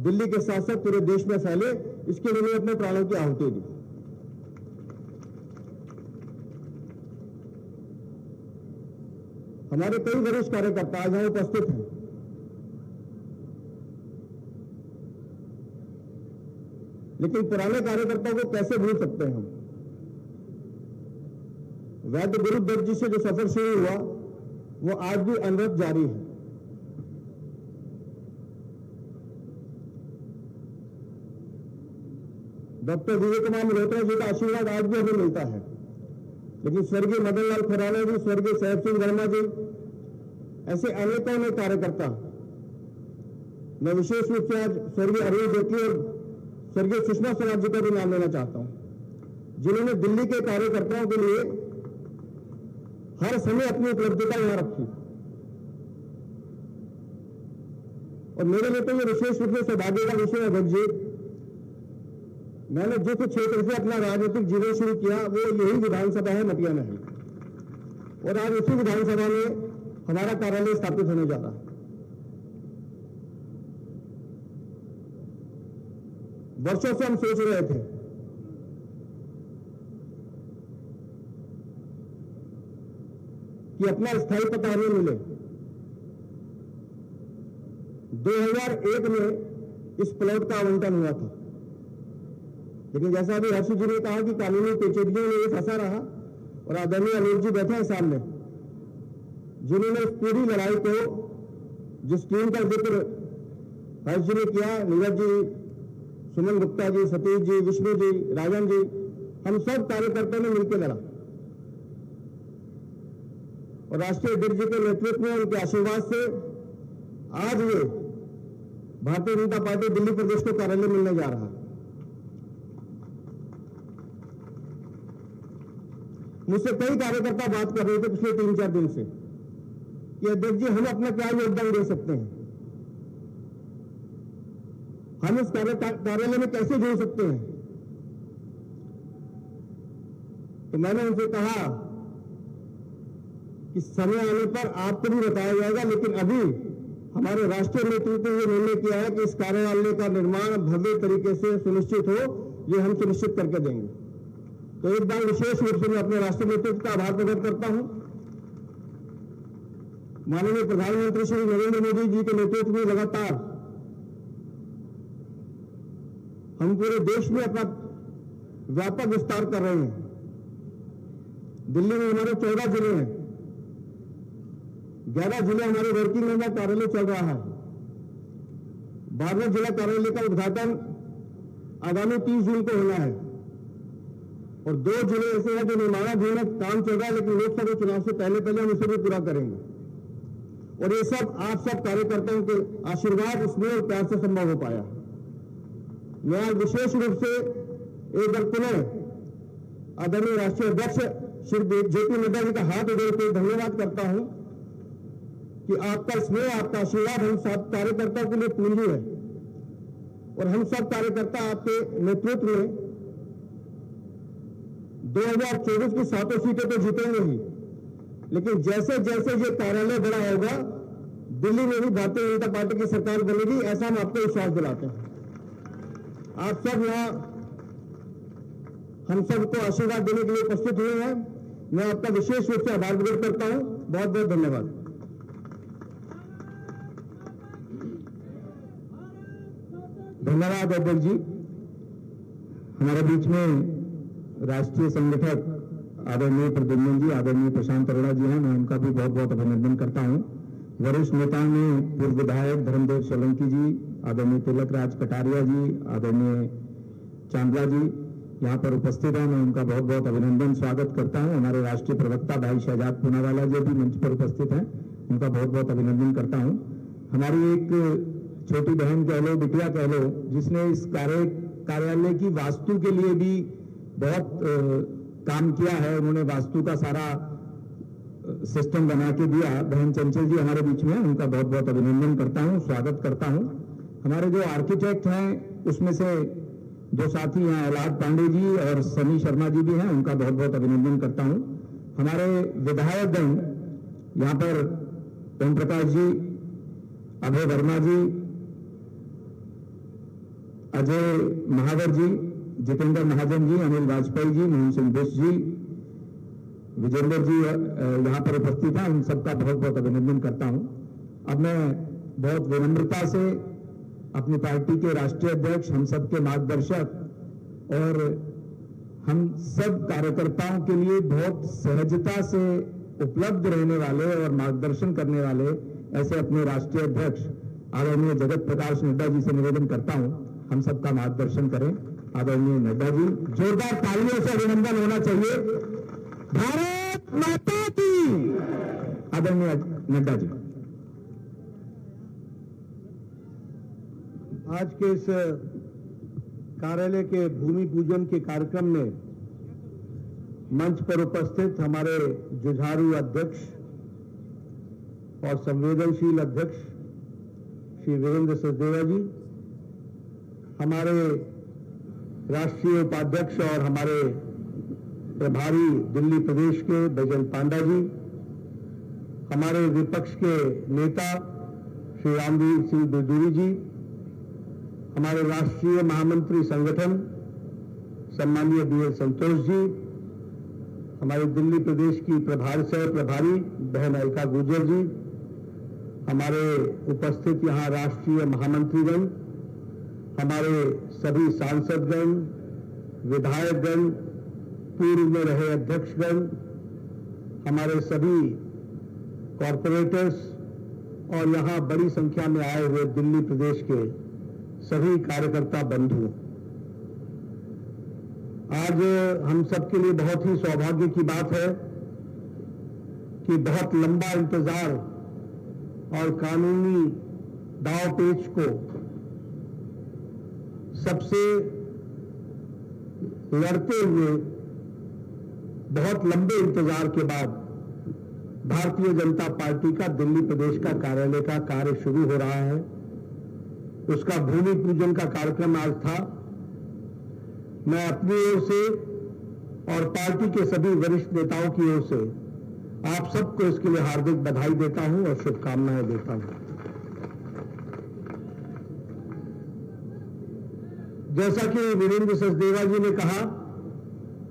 दिल्ली के साथ साथ पूरे देश में फैले, इसके लिए अपने प्राणों की आहुति दी। हमारे कई वरिष्ठ कार्यकर्ता आज यहां उपस्थित हैं। लेकिन पुराने कार्यकर्ताओं को कैसे भूल सकते हैं हम? वैद्य गुरु दत्त जी से जो सफर शुरू हुआ वो आज भी अनवरत जारी है। डॉक्टर विजय कुमार मल्होत्रा जी का आशीर्वाद आज भी हमें मिलता है, लेकिन स्वर्गीय मदन लाल खुराना जी, स्वर्गीय साहेब सिंह वर्मा जी, ऐसे अनेकों अनेक कार्यकर्ता, मैं विशेष रूप से आज स्वर्गीय अरुण जेटली और स्वर्गीय सुषमा स्वराज जी का भी नाम लेना चाहता हूं, जिन्होंने दिल्ली के कार्यकर्ताओं के लिए हर समय अपनी उपलब्धिता यहां रखी। और मेरे लिए तो ये विशेष रूप से सौभाग्य का विषय है अध्यक्ष जी, मैंने जिस क्षेत्र से अपना राजनीतिक जीवन शुरू किया वो यही विधानसभा है, मटिया महल, और आज उसी विधानसभा में हमारा कार्यालय स्थापित होने जा रहा है। वर्षों से हम सोच रहे थे कि अपना स्थायी पता हमें मिले। 2001 में इस प्लॉट का आवंटन हुआ था, लेकिन जैसा अभी हर्ष जी ने कहा कि कानूनी पेचीदगियों में ये फंसा रहा, और आदरणीय अनिल जी बैठे हैं सामने, जिन्होंने इस पूरी लड़ाई को, जिस टीम का जिक्र हर्ष जी ने किया, नीरज जी, सुमन गुप्ता जी, सतीश जी, विष्णु जी, राजन जी, हम सब कार्यकर्ताओं ने मिलकर लड़ा, और राष्ट्रीय अध्यक्ष जी के नेतृत्व में, उनके आशीर्वाद से आज ये भारतीय जनता पार्टी दिल्ली प्रदेश को कार्यालय मिलने जा रहा है। मुझसे कई कार्यकर्ता बात कर रहे थे पिछले 3-4 दिन से कि अध्यक्ष जी हम अपना क्या योगदान दे सकते हैं, हम इस कार्यालय में कैसे जुड़ सकते हैं। तो मैंने उनसे कहा कि समय आने पर आपको भी बताया जाएगा, लेकिन अभी हमारे राष्ट्रीय नेतृत्व ने ये निर्णय किया है कि इस कार्यालय का निर्माण भव्य तरीके से सुनिश्चित हो, ये हम सुनिश्चित करके देंगे। तो एक बार विशेष रूप से मैं अपने राष्ट्रीय नेतृत्व का आभार प्रकट करता हूं। माननीय प्रधानमंत्री श्री नरेंद्र मोदी जी के नेतृत्व में लगातार हम पूरे देश में अपना व्यापक विस्तार कर रहे हैं। दिल्ली में हमारे 14 जिले हैं, 11 जिले हमारे वर्किंग मेंबर कार्यालय चल रहा है। 12वें जिला कार्यालय का उद्घाटन आगामी 30 जून को होना है, और 2 जिले ऐसे हैं जो निर्माणाधीन है, काम चल रहा है, लेकिन लोकसभा चुनाव से पहले पहले हम इसे भी पूरा करेंगे। और ये सब आप सब कार्यकर्ताओं के आशीर्वाद, स्नेह और प्यार से संभव हो पाया। मैं आज विशेष रूप से एक बार पुनः आदरणीय राष्ट्रीय अध्यक्ष श्री जेपी नड्डा जी का हाथ जोड़कर धन्यवाद करता हूं कि आपका स्नेह, आपका आशीर्वाद हम सब कार्यकर्ताओं के लिए पूंजी है, और हम सब कार्यकर्ता आपके नेतृत्व में 2024 की 7 सीटें तो जीतेंगे ही, लेकिन जैसे जैसे ये कार्यालय बड़ा होगा, दिल्ली में भी भारतीय जनता पार्टी की सरकार बनेगी, ऐसा हम आपको विश्वास दिलाते हैं। आप सब यहाँ हम सबको आशीर्वाद देने के लिए उपस्थित हुए हैं। मैं आपका विशेष रूप से आभार प्रकट करता हूं। बहुत बहुत धन्यवाद।
धन्यवाद अध्यक्ष जी। हमारे बीच में राष्ट्रीय संगठक आदरणीय प्रद्युम्न जी, आदरणीय प्रशांत अरोड़ा जी हैं, मैं उनका भी बहुत बहुत अभिनंदन करता हूं। वरिष्ठ नेताओं में पूर्व विधायक धर्मदेव सोलंकी जी, आदरणीय तिलक राज कटारिया जी, आदरणीय चांदला जी यहाँ पर उपस्थित हैं, मैं उनका बहुत बहुत अभिनंदन स्वागत करता हूं। हमारे राष्ट्रीय प्रवक्ता भाई शहजाद पूनावाला जी भी मंच पर उपस्थित हैं, उनका बहुत बहुत अभिनंदन करता हूं। हमारी एक छोटी बहन कह लो, बिटिया कह लो, जिसने इस कार्यालय की वास्तु के लिए भी बहुत काम किया है, उन्होंने वास्तु का सारा सिस्टम बना के दिया। बहन चंचल जी हमारे बीच में, उनका बहुत बहुत अभिनंदन करता हूं, स्वागत करता हूं। हमारे जो आर्किटेक्ट हैं उसमें से दो साथी हैं, अलाद पांडे जी और सनी शर्मा जी भी हैं, उनका बहुत बहुत अभिनंदन करता हूं। हमारे विधायकगण यहाँ पर ओम प्रकाश जी, अभय वर्मा जी, अजय महावर जी, जितेंद्र महाजन जी, अनिल वाजपेयी जी, मोहन सिंह बुश जी, विजेंद्र जी यहाँ पर उपस्थित हैं, उन सबका बहुत बहुत अभिनंदन करता हूं। अब मैं बहुत विनम्रता से अपनी पार्टी के राष्ट्रीय अध्यक्ष, हम सबके मार्गदर्शक और हम सब कार्यकर्ताओं के लिए बहुत सहजता से उपलब्ध रहने वाले और मार्गदर्शन करने वाले ऐसे अपने राष्ट्रीय अध्यक्ष आदरणीय जगत प्रकाश नड्डा जी से निवेदन करता हूं, हम सबका मार्गदर्शन करें। आदरणीय नड्डा जी, जोरदार तालियों से अभिनंदन होना चाहिए। भारत माता की। आदरणीय नड्डा जी,
आज के इस कार्यालय के भूमि पूजन के कार्यक्रम में मंच पर उपस्थित हमारे जुझारू अध्यक्ष और संवेदनशील अध्यक्ष श्री वीरेंद्र सचदेवा जी, हमारे राष्ट्रीय उपाध्यक्ष और हमारे प्रभारी दिल्ली प्रदेश के बैजल पांडा जी, हमारे विपक्ष के नेता श्री रामवीर सिंह बिरदूरी जी, हमारे राष्ट्रीय महामंत्री संगठन सम्मानीय बीएल संतोष जी, हमारे दिल्ली प्रदेश की सह प्रभारी बहन अलका गुर्जर जी, हमारे उपस्थित यहाँ राष्ट्रीय महामंत्रीगण, हमारे सभी सांसदगण, विधायकगण, पूर्व में रहे अध्यक्षगण, हमारे सभी कॉरपोरेटर्स और यहाँ बड़ी संख्या में आए हुए दिल्ली प्रदेश के सभी कार्यकर्ता बंधु, आज हम सबके लिए बहुत ही सौभाग्य की बात है कि बहुत लंबा इंतजार और कानूनी दाव पेच को सबसे लड़ते हुए बहुत लंबे इंतजार के बाद भारतीय जनता पार्टी का दिल्ली प्रदेश का कार्यालय का कार्य शुरू हो रहा है। उसका भूमि पूजन का कार्यक्रम आज था। मैं अपनी ओर से और पार्टी के सभी वरिष्ठ नेताओं की ओर से आप सबको इसके लिए हार्दिक बधाई देता हूं और शुभकामनाएं देता हूं। जैसा कि वीरेंद्र सचदेवा जी ने कहा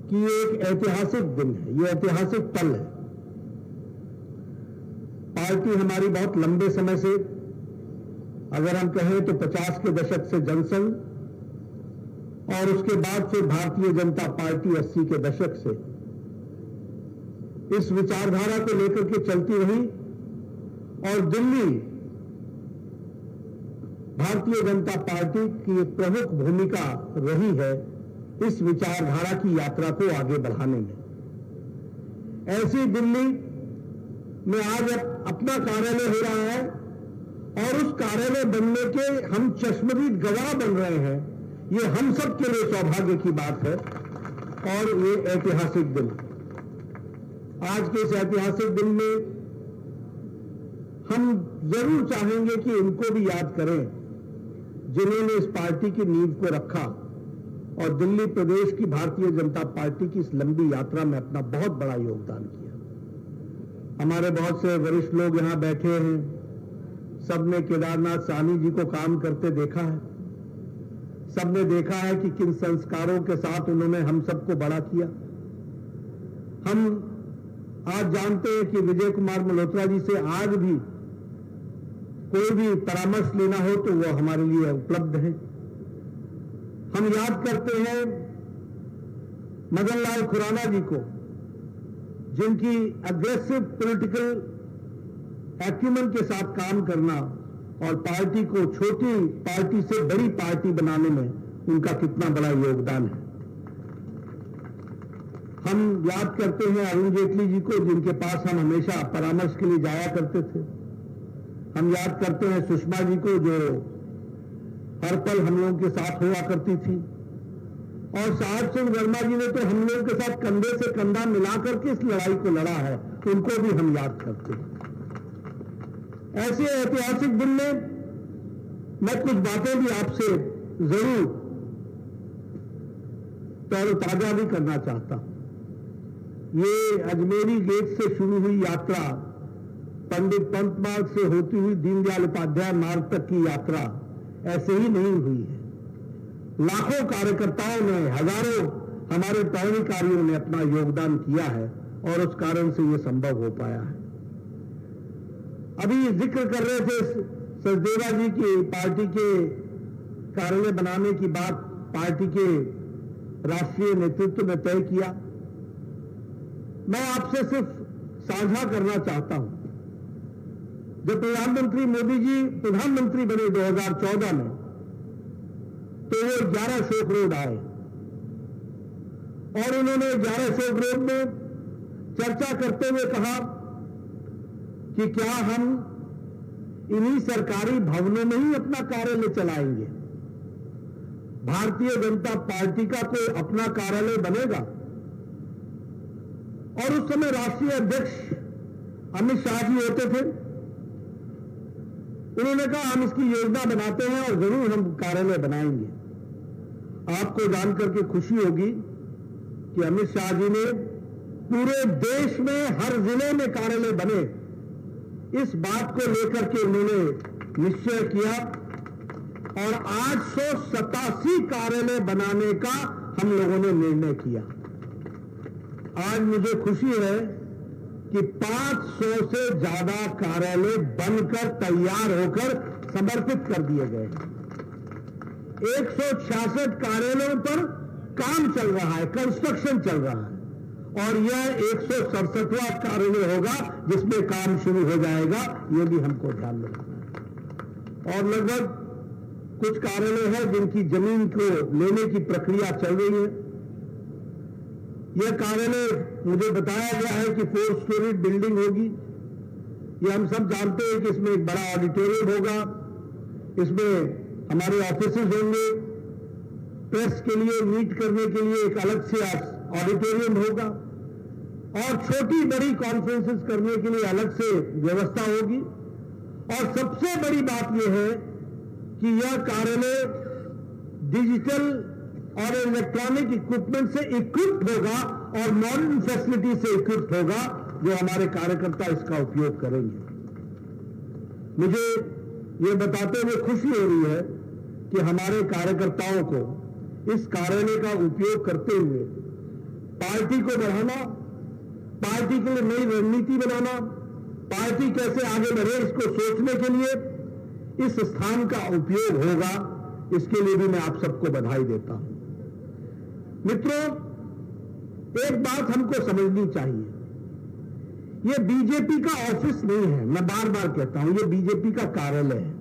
कि ये एक ऐतिहासिक दिन है, ये ऐतिहासिक पल है। पार्टी हमारी बहुत लंबे समय से, अगर हम कहें तो 50 के दशक से जनसंघ और उसके बाद से भारतीय जनता पार्टी 80 के दशक से इस विचारधारा को लेकर के चलती रही और दिल्ली भारतीय जनता पार्टी की एक प्रमुख भूमिका रही है इस विचारधारा की यात्रा को आगे बढ़ाने में। ऐसी दिल्ली में आज अपना कार्यालय हो रहा है और उस कार्यालय बनने के हम चश्मदीद गवाह बन रहे हैं। ये हम सब के लिए सौभाग्य की बात है और ये ऐतिहासिक दिन, आज के इस ऐतिहासिक दिन में हम जरूर चाहेंगे कि इनको भी याद करें जिन्होंने इस पार्टी की नींव को रखा और दिल्ली प्रदेश की भारतीय जनता पार्टी की इस लंबी यात्रा में अपना बहुत बड़ा योगदान किया। हमारे बहुत से वरिष्ठ लोग यहां बैठे हैं, सबने केदारनाथ साहनी जी को काम करते देखा है, सबने देखा है कि किन संस्कारों के साथ उन्होंने हम सबको बड़ा किया। हम आज जानते हैं कि विजय कुमार मल्होत्रा जी से आज भी कोई भी परामर्श लेना हो तो वो हमारे लिए उपलब्ध है। हम याद करते हैं मदन लाल खुराना जी को, जिनकी अग्रेसिव पॉलिटिकल एक्यूमेन के साथ काम करना और पार्टी को छोटी पार्टी से बड़ी पार्टी बनाने में उनका कितना बड़ा योगदान है। हम याद करते हैं अरुण जेटली जी को, जिनके पास हम हमेशा परामर्श के लिए जाया करते थे। हम याद करते हैं सुषमा जी को, जो हर पल हम लोगों के साथ हुआ करती थी। और साहब सिंह वर्मा जी ने तो हम लोगों के साथ कंधे से कंधा मिलाकर के इस लड़ाई को लड़ा है, उनको भी हम याद करते हैं। ऐसे ऐतिहासिक दिन में मैं कुछ बातें भी आपसे जरूर तरोताजा भी करना चाहता हूं। ये अजमेरी गेट से शुरू हुई यात्रा पंडित पंत मार्ग से होती हुई दीनदयाल उपाध्याय मार्ग तक की यात्रा ऐसे ही नहीं हुई है। लाखों कार्यकर्ताओं ने, हजारों हमारे पदाधिकारियों ने अपना योगदान किया है और उस कारण से यह संभव हो पाया है। अभी जिक्र कर रहे थे सचदेवा जी की पार्टी के कार्यालय बनाने की बात पार्टी के राष्ट्रीय नेतृत्व में तय किया। मैं आपसे सिर्फ साझा करना चाहता हूं, जब प्रधानमंत्री मोदी जी प्रधानमंत्री बने 2014 में, तो वो 11 अशोक रोड आए और उन्होंने 11 अशोक रोड में चर्चा करते हुए कहा कि क्या हम इन्हीं सरकारी भवनों में ही अपना कार्यालय चलाएंगे? भारतीय जनता पार्टी का कोई अपना कार्यालय बनेगा? और उस समय राष्ट्रीय अध्यक्ष अमित शाह जी होते थे। उन्होंने कहा हम इसकी योजना बनाते हैं और जरूर हम कार्यालय बनाएंगे। आपको जानकर के खुशी होगी कि अमित शाह जी ने पूरे देश में हर जिले में कार्यालय बने, इस बात को लेकर के उन्होंने निश्चय किया और 887 कार्यालय बनाने का हम लोगों ने निर्णय किया। आज मुझे खुशी है कि 500 से ज्यादा कार्यालय बनकर तैयार होकर समर्पित कर दिए गए। 166 कार्यालयों पर काम चल रहा है, कंस्ट्रक्शन चल रहा है और यह 167वां कार्यालय होगा जिसमें काम शुरू हो जाएगा। यह भी हमको ध्यान में रखना है। और लगभग कुछ कार्यालय है जिनकी जमीन को लेने की प्रक्रिया चल रही है। यह कार्यालय मुझे बताया गया है कि 4 स्टोरी बिल्डिंग होगी। यह हम सब जानते हैं कि इसमें एक बड़ा ऑडिटोरियम होगा, इसमें हमारे ऑफिसेज होंगे, प्रेस के लिए मीट करने के लिए एक अलग से ऑडिटोरियम होगा और छोटी बड़ी कॉन्फ्रेंसेस करने के लिए अलग से व्यवस्था होगी। और सबसे बड़ी बात यह है कि यह कार्यालय डिजिटल और इलेक्ट्रॉनिक इक्विपमेंट से इक्विप्ड होगा और मॉडर्न फैसिलिटी से इक्विप्ड होगा, जो हमारे कार्यकर्ता इसका उपयोग करेंगे। मुझे यह बताते हुए खुशी हो रही है कि हमारे कार्यकर्ताओं को इस कार्यालय का उपयोग करते हुए पार्टी को बढ़ाना, पार्टी के लिए नई रणनीति बनाना, पार्टी कैसे आगे बढ़े इसको सोचने के लिए इस स्थान का उपयोग होगा। इसके लिए भी मैं आप सबको बधाई देता हूं। मित्रों, एक बात हमको समझनी चाहिए, यह बीजेपी का ऑफिस नहीं है। मैं बार बार कहता हूं यह बीजेपी का कार्यालय है।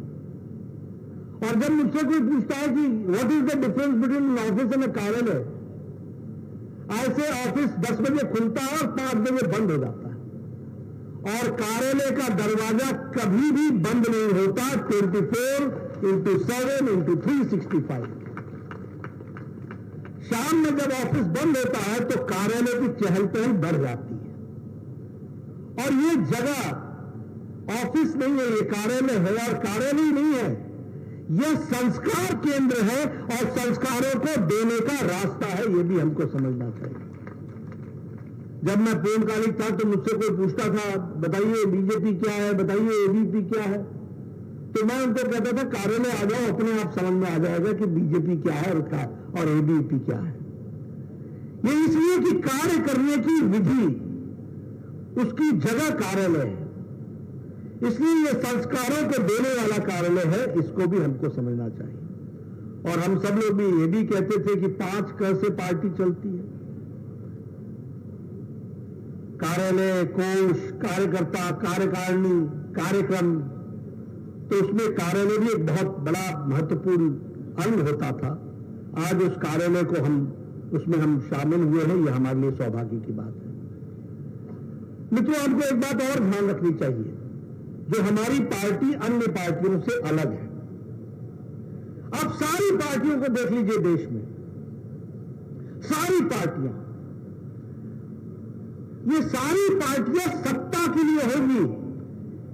और जब मुझसे कोई पूछता है कि what is the difference between an office and a कार्यालय, ऐसे ऑफिस 10 बजे खुलता है और 5 बजे बंद हो जाता है और कार्यालय का दरवाजा कभी भी बंद नहीं होता 24/7/365। शाम में जब ऑफिस बंद होता है तो कार्यालय की चहल पहल बढ़ जाती है। और ये जगह ऑफिस नहीं है, ये कार्यालय है। और कार्यालय ही नहीं है, यह संस्कार केंद्र है और संस्कारों को देने का रास्ता है। यह भी हमको समझना चाहिए। जब मैं पूर्णकालिक था तो मुझसे कोई पूछता था बताइए बीजेपी क्या है, बताइए एबीपी क्या है, तो मैं उनको कहता था कार्यालय आ जाओ, अपने आप समझ में आ जाएगा कि बीजेपी क्या है और एबीपी क्या है। ये इसलिए कि कार्य करने की विधि उसकी जगह कार्यालय है, इसलिए ये संस्कारों को देने वाला कार्यालय है, इसको भी हमको समझना चाहिए। और हम सब लोग भी ये भी कहते थे कि 5 क से पार्टी चलती है, कार्यालय, कोष, कार्यकर्ता, कार्यकारिणी, कार्यक्रम, तो उसमें कार्यालय भी एक बहुत बड़ा महत्वपूर्ण अंग होता था। आज उस कार्यालय को उसमें हम शामिल हुए हैं, यह हमारे लिए सौभाग्य की बात है। मित्रों, हमको एक बात और ध्यान रखनी चाहिए, जो हमारी पार्टी अन्य पार्टियों से अलग है। आप सारी पार्टियों को देख लीजिए देश में, सारी पार्टियां, ये सारी पार्टियां सत्ता के लिए होंगी,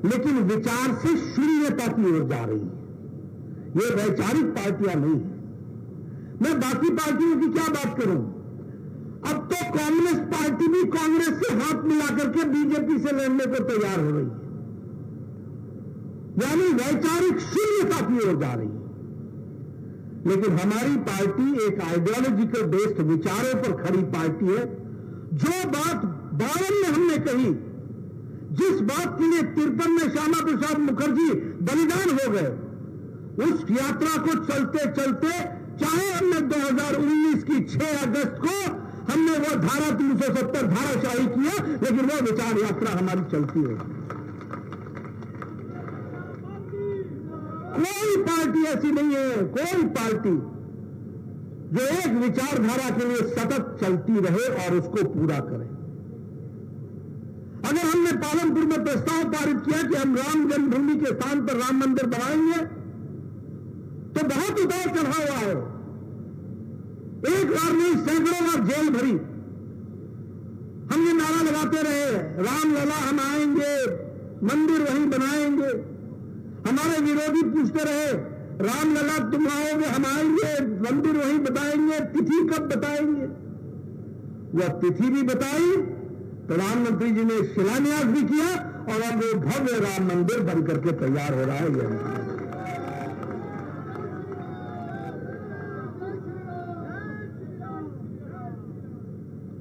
लेकिन विचार से शून्यता की ओर जा रही है। ये वैचारिक पार्टियां नहीं है। मैं बाकी पार्टियों की क्या बात करूं? अब तो कांग्रेस पार्टी भी कांग्रेस से हाथ मिलाकर के बीजेपी से लड़ने को तैयार हो रही है, यानी वैचारिक शून्यता की ओर जा रही है। लेकिन हमारी पार्टी एक आइडियोलॉजिकल बेस्ड विचारों पर खड़ी पार्टी है। जो बात 52 में हमने कही, जिस बात के लिए 53 में श्यामा प्रसाद मुखर्जी बलिदान हो गए, उस यात्रा को चलते चलते, चाहे हमने 2019 की 6 अगस्त को हमने वो धारा 370 धाराशाही किया, लेकिन वो विचार यात्रा हमारी चलती है। कोई पार्टी ऐसी नहीं है, कोई पार्टी जो एक विचारधारा के लिए सतत चलती रहे और उसको पूरा करे। अगर हमने पालनपुर में प्रस्ताव पारित किया कि हम राम जन्मभूमि के स्थान पर राम मंदिर बनाएंगे, तो बहुत उतार चढ़ाव हुआ है। एक बार नहीं, सैकड़ों बार जेल भरी। हम ये नारा लगाते रहे, राम लला हम आएंगे, मंदिर वहीं बनाएंगे। हमारे विरोधी पूछते रहे, राम लला तुम आओगे, हम आएंगे, मंदिर वहीं बताएंगे, तिथि कब बताएंगे? वह तिथि भी बताई, प्रधानमंत्री जी ने शिलान्यास भी किया, और अब वो भव्य राम मंदिर बन करके तैयार हो रहा है। यह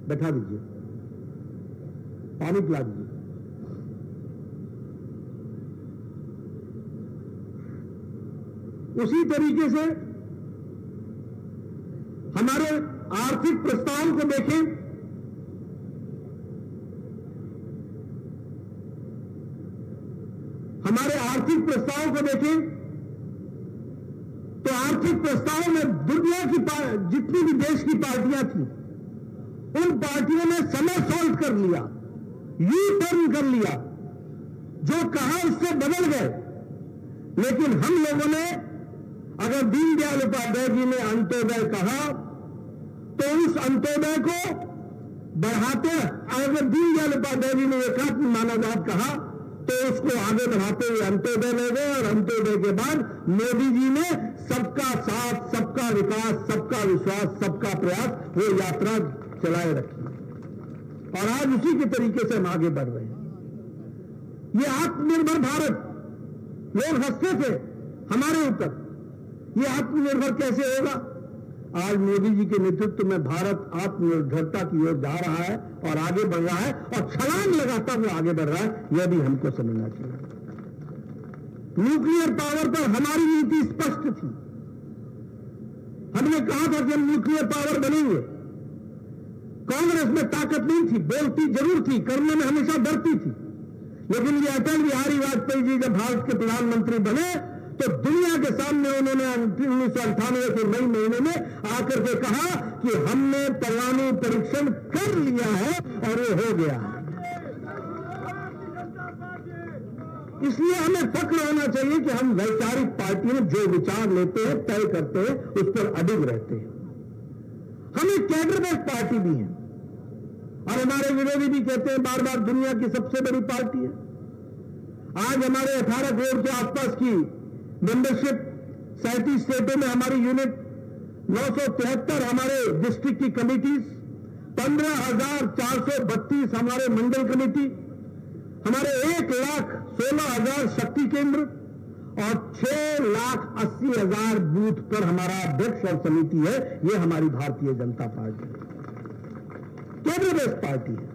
बैठा दीजिए, पानी पिला दीजिए। उसी तरीके से हमारे आर्थिक प्रस्ताव को देखें, हमारे आर्थिक प्रस्ताव को देखें तो आर्थिक प्रस्ताव में दुनिया की जितनी भी देश की पार्टियां थी, उन पार्टियों ने समय सॉल्व कर लिया, यू टर्न कर लिया, जो कहा उससे बदल गए। लेकिन हम लोगों ने, अगर दीनदयाल उपाध्याय जी ने अंत्योदय कहा, तो उस अंत्योदय को बढ़ाते, अगर दीनदयाल उपाध्याय जी ने एकात्म मानववाद कहा, तो उसको आगे बढ़ाते हुए अंत्योदय ले गए। और अंत्योदय के बाद मोदी जी ने सबका साथ, सबका विकास, सबका विश्वास, सबका प्रयास, वो यात्रा चलाए रखी, और आज उसी के तरीके से हम आगे बढ़ रहे हैं। ये आत्मनिर्भर भारत, लोग हंसते थे हमारे ऊपर, ये आत्मनिर्भर कैसे होगा? आज मोदी जी के नेतृत्व में भारत आत्मनिर्भरता की ओर जा रहा है और आगे बढ़ रहा है, और छलांग लगाता हुआ आगे बढ़ रहा है। यह भी हमको समझना चाहिए। न्यूक्लियर पावर पर हमारी नीति स्पष्ट थी। हमने कहा था कि हम न्यूक्लियर पावर बनेंगे। कांग्रेस में ताकत नहीं थी, बोलती जरूर थी, करने में हमेशा डरती थी। लेकिन ये अटल बिहारी वाजपेयी जी जब भारत के प्रधानमंत्री बने, तो दुनिया के सामने उन्होंने 1998 के मई महीने में आकर के कहा कि हमने परमाणु परीक्षण कर लिया है और वो हो गया है। इसलिए हमें फख्र होना चाहिए कि हम वैचारिक पार्टियों जो विचार लेते हैं, तय करते हैं, उस पर अडिग रहते हैं। हम एक कैडर बेस्ड पार्टी भी हैं, और हमारे विरोधी भी कहते हैं बार बार दुनिया की सबसे बड़ी पार्टी है। आज हमारे 18 करोड़ के आसपास की मेंबरशिप, 37 स्टेटों में हमारी यूनिट, 973 हमारे डिस्ट्रिक्ट की कमिटीज, 15,432 हमारे मंडल कमेटी, हमारे 1,16,000 शक्ति केंद्र और 6,80,000 बूथ पर हमारा अध्यक्ष और समिति है। ये हमारी Bharatiya Janata party cadre based party है,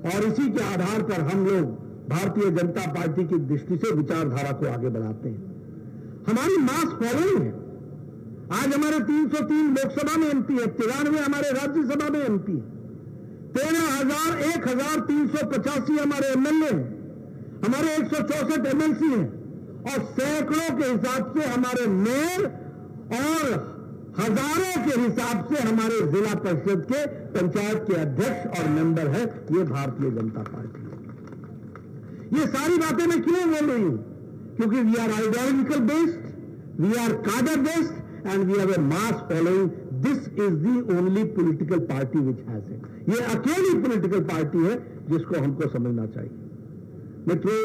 और इसी के आधार पर हम लोग भारतीय जनता पार्टी की दृष्टि से विचारधारा को आगे बढ़ाते हैं। हमारी मास फॉलोइंग है। आज हमारे 303 लोकसभा में एमपी है, 93 हमारे राज्यसभा में एमपी है, 13,385 हमारे एमएलए हैं, हमारे 164 एमएलसी हैं और सैकड़ों के हिसाब से हमारे मेयर और हजारों के हिसाब से हमारे जिला परिषद के पंचायत के अध्यक्ष और मेंबर है। ये भारतीय जनता पार्टी है। ये सारी बातें मैं क्यों बोल रही हूं? क्योंकि we are ideological based, we are cadre based and we have a mass following. This is the only political party which has it. ये अकेली पॉलिटिकल पार्टी है जिसको हमको समझना चाहिए। मित्रों,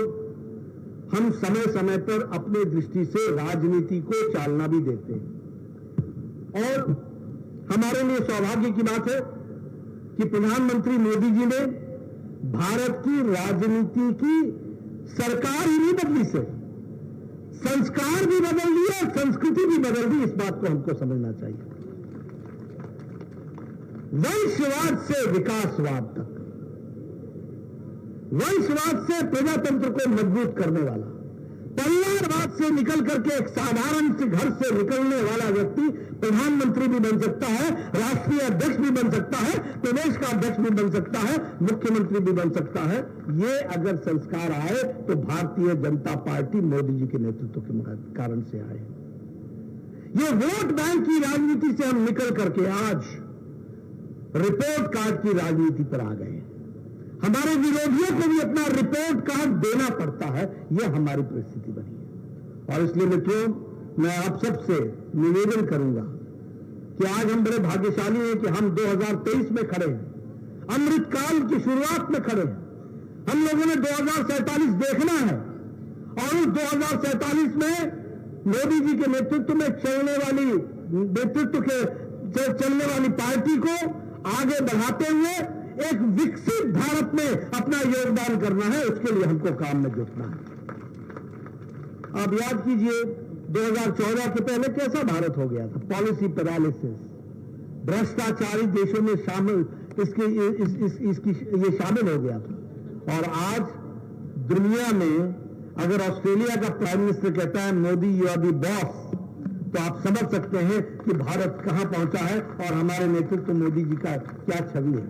हम समय समय पर अपने दृष्टि से राजनीति को चालना भी देते हैं और हमारे लिए सौभाग्य की बात है कि प्रधानमंत्री मोदी जी ने भारत की राजनीति की सरकार ही नहीं बदली, से संस्कार भी बदल दिए और संस्कृति भी बदल दी। इस बात को हमको समझना चाहिए। वंशवाद से विकासवाद तक, वंशवाद से प्रजातंत्र को मजबूत करने वाला, परिवारवाद से निकल करके एक साधारण से घर से निकलने वाला व्यक्ति प्रधानमंत्री भी बन सकता है, राष्ट्रीय अध्यक्ष भी बन सकता है, प्रदेश का अध्यक्ष भी बन सकता है, मुख्यमंत्री भी बन सकता है। ये अगर संस्कार आए तो भारतीय जनता पार्टी मोदी जी के नेतृत्व के कारण से आए। ये वोट बैंक की राजनीति से हम निकल करके आज रिपोर्ट कार्ड की राजनीति पर आ गए। हमारे विरोधियों को भी अपना रिपोर्ट कार्ड देना पड़ता है। यह हमारी परिस्थिति बनी है और इसलिए मित्रों, मैं आप सबसे निवेदन करूंगा कि आज हम बड़े भाग्यशाली हैं कि हम 2023 में खड़े हैं, अमृतकाल की शुरुआत में खड़े हैं। हम लोगों ने 2047 देखना है और उस 2047 में मोदी जी के नेतृत्व में चलने वाली पार्टी को आगे बढ़ाते हुए एक विकसित भारत में अपना योगदान करना है। उसके लिए हमको काम में जुटना है। आप याद कीजिए 2014 के पहले कैसा भारत हो गया था? पॉलिसी पैरालिसिस, भ्रष्टाचारी देशों में शामिल ये शामिल हो गया था। और आज दुनिया में अगर ऑस्ट्रेलिया का प्राइम मिनिस्टर कहता है Modi you are the boss, तो आप समझ सकते हैं कि भारत कहां पहुंचा है और हमारे नेतृत्व मोदी जी का क्या छवि है।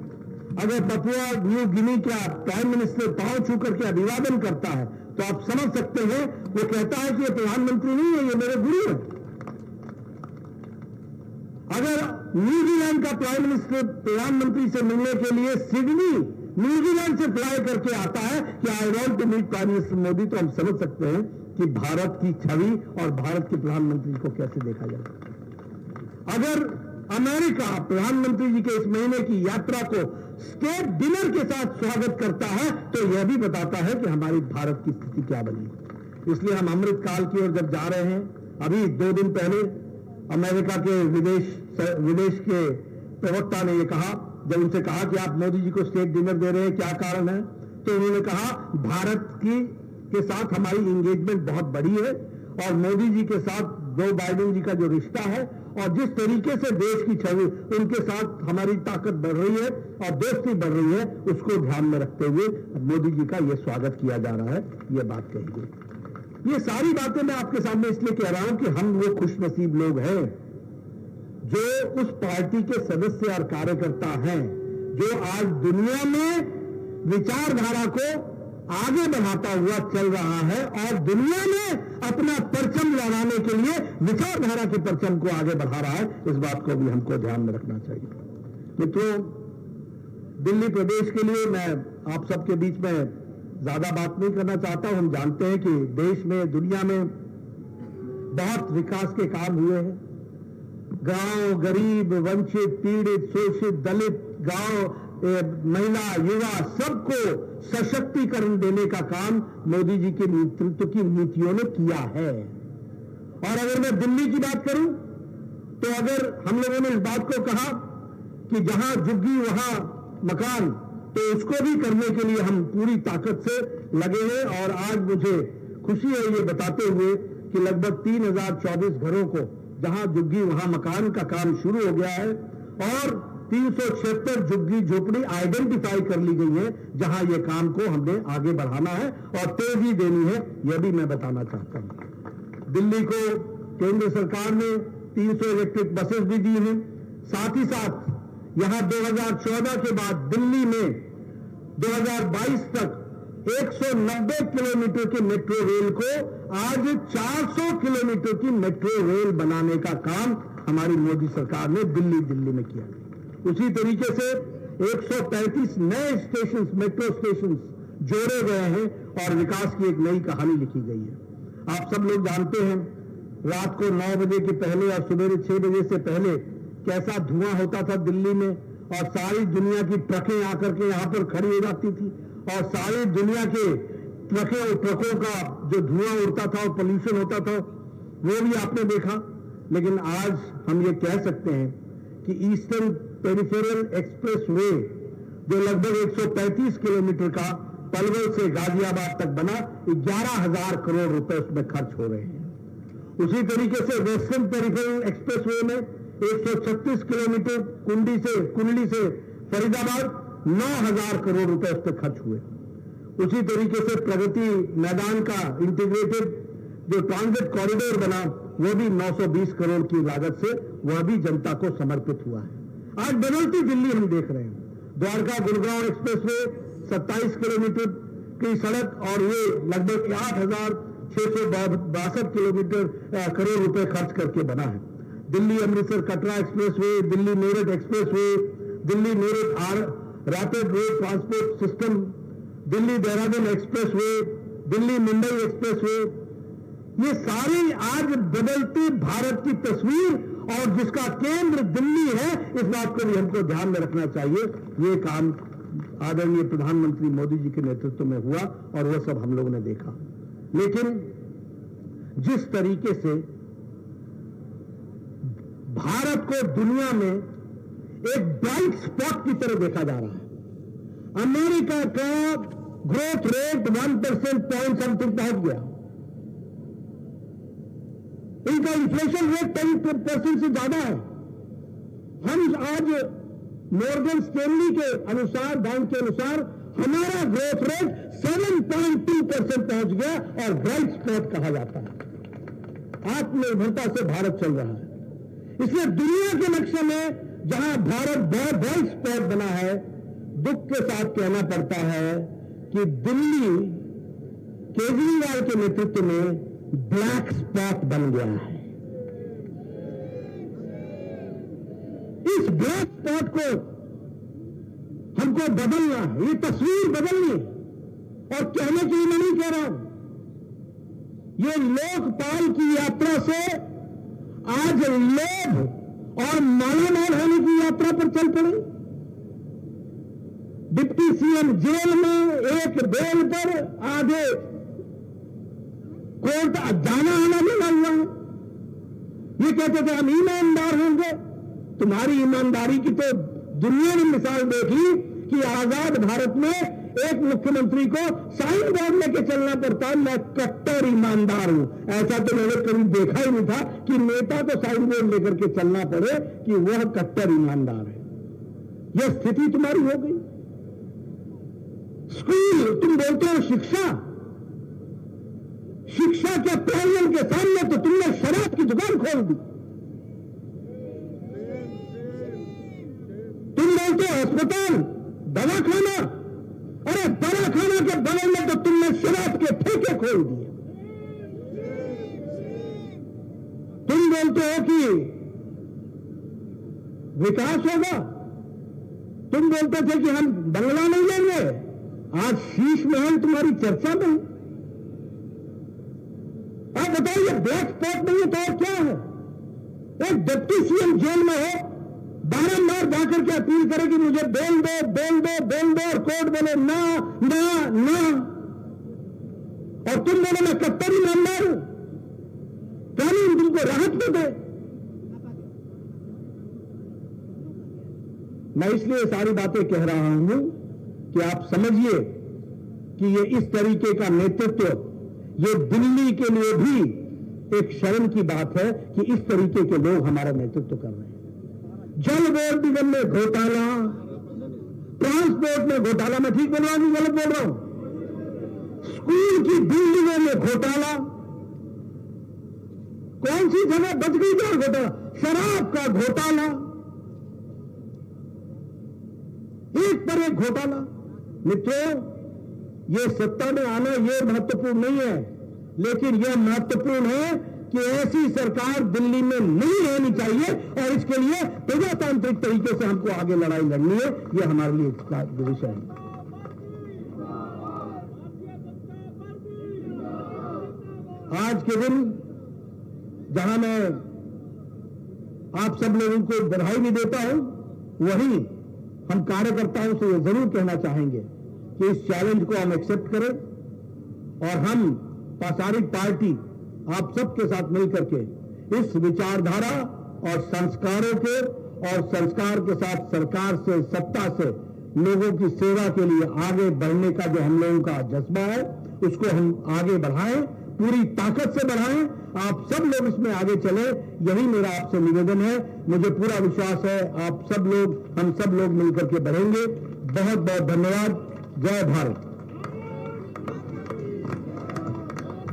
अगर पपुआ न्यू गिनी का प्राइम मिनिस्टर पांव छू करके अभिवादन करता है तो आप समझ सकते हैं वो कहता है कि ये प्रधानमंत्री नहीं है, ये मेरे गुरु हैं। अगर न्यूजीलैंड का प्राइम मिनिस्टर प्रधानमंत्री से मिलने के लिए सिडनी न्यूजीलैंड से फ्लाई करके आता है कि I want to meet prime minister Modi, तो हम समझ सकते हैं कि भारत की छवि और भारत के प्रधानमंत्री को कैसे देखा जाए। अगर अमेरिका प्रधानमंत्री जी के इस महीने की यात्रा को स्टेट डिनर के साथ स्वागत करता है तो यह भी बताता है कि हमारी भारत की स्थिति क्या बनी। इसलिए हम अमृतकाल की ओर जब जा रहे हैं, अभी 2 दिन पहले अमेरिका के विदेश के प्रवक्ता ने यह कहा, जब उनसे कहा कि आप मोदी जी को स्टेट डिनर दे रहे हैं, क्या कारण है, तो उन्होंने कहा भारत के साथ हमारी इंगेजमेंट बहुत बड़ी है और मोदी जी के साथ जो बाइडेन जी का जो रिश्ता है और जिस तरीके से देश की छवि उनके साथ हमारी ताकत बढ़ रही है और दोस्ती बढ़ रही है, उसको ध्यान में रखते हुए मोदी जी का यह स्वागत किया जा रहा है। यह बात कही गई। ये सारी बातें मैं आपके सामने इसलिए कह रहा हूं कि हम वो खुशनसीब लोग हैं जो उस पार्टी के सदस्य और कार्यकर्ता हैं जो आज दुनिया में विचारधारा को आगे बढ़ाता हुआ चल रहा है और दुनिया में अपना परचम लहराने के लिए विचारधारा के परचम को आगे बढ़ा रहा है। इस बात को भी हमको ध्यान में रखना चाहिए। मित्रों, दिल्ली प्रदेश के लिए मैं आप सबके बीच में ज्यादा बात नहीं करना चाहता हूं। हम जानते हैं कि देश में, दुनिया में बहुत विकास के काम हुए हैं। गांव, गरीब, वंचित, पीड़ित, शोषित, दलित, गांव, महिला, युवा सबको सशक्तिकरण देने का काम मोदी जी के नेतृत्व की नीतियों ने किया है। और अगर मैं दिल्ली की बात करूं तो अगर हम लोगों ने इस बात को कहा कि जहां झुग्गी वहां मकान, तो उसको भी करने के लिए हम पूरी ताकत से लगे हैं। और आज मुझे खुशी है ये बताते हुए कि लगभग 3024 घरों को जहां झुग्गी वहां मकान का काम शुरू हो गया है और 376 झुग्गी झोपड़ी आइडेंटिफाई कर ली गई है जहां ये काम को हमने आगे बढ़ाना है और तेजी देनी है, यह भी मैं बताना चाहता हूं। दिल्ली को केंद्र सरकार ने 300 इलेक्ट्रिक बसेस भी दी हैं। साथ ही साथ यहां 2014 के बाद दिल्ली में 2022 तक 190 किलोमीटर की मेट्रो रेल को आज 400 किलोमीटर की मेट्रो रेल बनाने का काम हमारी मोदी सरकार ने दिल्ली में किया। उसी तरीके से 135 नए स्टेशन, मेट्रो स्टेशन जोड़े गए हैं और विकास की एक नई कहानी लिखी गई है। आप सब लोग जानते हैं रात को 9 बजे के पहले और सवेरे 6 बजे से पहले कैसा धुआं होता था दिल्ली में, और सारी दुनिया की ट्रकें आकर के यहां पर खड़ी हो जाती थी और सारी दुनिया के ट्रकों का जो धुआं उड़ता था और पोल्यूशन होता था वो भी आपने देखा। लेकिन आज हम ये कह सकते हैं कि ईस्टर्न पेरिफेरल एक्सप्रेस वे जो लगभग 135 किलोमीटर का पलवल से गाजियाबाद तक बना, 11,000 करोड़ रुपए उसमें खर्च हो रहे हैं। उसी तरीके से वेस्टर्न पेरिफेरल एक्सप्रेस वे में 136 किलोमीटर कुंडली से फरीदाबाद 9,000 करोड़ रुपए उस पर खर्च हुए। उसी तरीके से प्रगति मैदान का इंटीग्रेटेड जो ट्रांजिट कॉरिडोर बना वो भी 920 करोड़ की लागत से वह भी जनता को समर्पित हुआ है। आज बदलती दिल्ली हम देख रहे हैं। द्वारका गुड़गांव एक्सप्रेसवे 27 किलोमीटर की सड़क और ये लगभग 8,662 करोड़ रुपए खर्च करके बना है। Delhi Amritsar Katra expressway, Delhi Meerut expressway, Delhi Meerut rapid road transport system, Delhi Dehradun expressway, Delhi Mumbai expressway, ये सारी आज बदलती भारत की तस्वीर और जिसका केंद्र दिल्ली है, इस बात को भी हमको ध्यान में रखना चाहिए। ये काम आदरणीय प्रधानमंत्री मोदी जी के नेतृत्व में हुआ और वह सब हम लोगों ने देखा। लेकिन जिस तरीके से भारत को दुनिया में एक ब्राइट स्पॉट की तरह देखा जा रहा है, अमेरिका का ग्रोथ रेट 1% पॉइंट समथिंग पहुंच गया, इनका इन्फ्लेशन रेट 10% से ज्यादा है। हम आज मॉर्गन स्टैनली के अनुसार, बैंक के अनुसार, हमारा ग्रोथ रेट 7.2% पहुंच गया और ब्राइट स्पॉट कहा जाता है। आत्मनिर्भरता से भारत चल रहा है। इसलिए दुनिया के नक्शे में जहां भारत बहुत ब्राइट स्पॉट बना है, दुख के साथ कहना पड़ता है कि दिल्ली केजरीवाल के नेतृत्व में ब्लैक स्पॉट बन गया है। इस ब्लैक स्पॉट को हमको बदलना है, ये तस्वीर बदलनी है। और कहने के लिए मैं नहीं कह रहा हूं, ये लोकपाल की यात्रा से आज लोभ और मालामाल होने की यात्रा पर चल पड़े। डिप्टी सीएम जेल में एक बेल पर आधे कोर्ट जाना आना लगा हुआ है। ये कहते थे हम ईमानदार होंगे। तुम्हारी ईमानदारी की तो दुनिया ने मिसाल देख ली कि आजाद भारत में एक मुख्यमंत्री को साइन बोर्ड लेके चलना पड़ता है, मैं कट्टर ईमानदार हूं। ऐसा तो मैंने कभी देखा ही नहीं था कि नेता को साइन बोर्ड लेकर के चलना पड़े कि वह कट्टर ईमानदार है। यह स्थिति तुम्हारी हो गई। स्कूल तुम बोलते हो शिक्षा के प्रांगण के सामने तो तुमने शराब की दुकान खोल दी। तुम बोलते हो अस्पताल, दवाखाना, अरे दवाखाना के बगल में तो तुमने शराब के ठेके खोल दिए। तुम बोलते हो कि विकास होगा, तुम बोलते थे कि हम बंगला नहीं लेंगे, आज शीश महल तुम्हारी चर्चा में। आप बताइए ब्लैक स्पॉट नहीं है तो और क्या है? एक डिप्टी सीएम जेल में हो, बारंबार जाकर के अपील करे कि मुझे बेल दो, बेल दो, बेल दो, और कोर्ट बोले ना ना ना, और तुम बोले मैं कट्टर ईमानदार हूं, कानून तुमको राहत न दे। मैं इसलिए सारी बातें कह रहा हूं कि आप समझिए कि ये इस तरीके का नेतृत्व, ये दिल्ली के लिए भी एक शर्म की बात है कि इस तरीके के लोग हमारा नेतृत्व कर रहे हैं। जल बोर्ड निगम में घोटाला, ट्रांसपोर्ट में घोटाला, मैं ठीक बोल रहा हूं, गलत बोल रहा हूं, स्कूल की बिल्डिंगों में घोटाला, कौन सी जगह बच गई क्या घोटाला? शराब का घोटाला, एक पर एक घोटाला। मित्रों, ये सत्ता में आना ये महत्वपूर्ण नहीं है, लेकिन यह महत्वपूर्ण है कि ऐसी सरकार दिल्ली में नहीं रहनी चाहिए और इसके लिए प्रजातांत्रिक तरीके से हमको आगे लड़ाई लड़नी है। यह हमारे लिए इसका विषय है। आज के दिन जहां मैं आप सब लोगों को बधाई भी देता हूं, वहीं हम कार्यकर्ताओं से यह जरूर कहना चाहेंगे कि इस चैलेंज को हम एक्सेप्ट करें और हम पासारिक पार्टी आप सबके साथ मिलकर के इस विचारधारा और संस्कारों के और संस्कार के साथ सरकार से, सत्ता से लोगों की सेवा के लिए आगे बढ़ने का जो हम लोगों का जज्बा है उसको हम आगे बढ़ाएं, पूरी ताकत से बढ़ाएं। आप सब लोग इसमें आगे चले, यही मेरा आपसे निवेदन है। मुझे पूरा विश्वास है आप सब लोग, हम सब लोग मिलकर के बढ़ेंगे। बहुत बहुत धन्यवाद। जय भारत।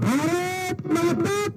भारत माता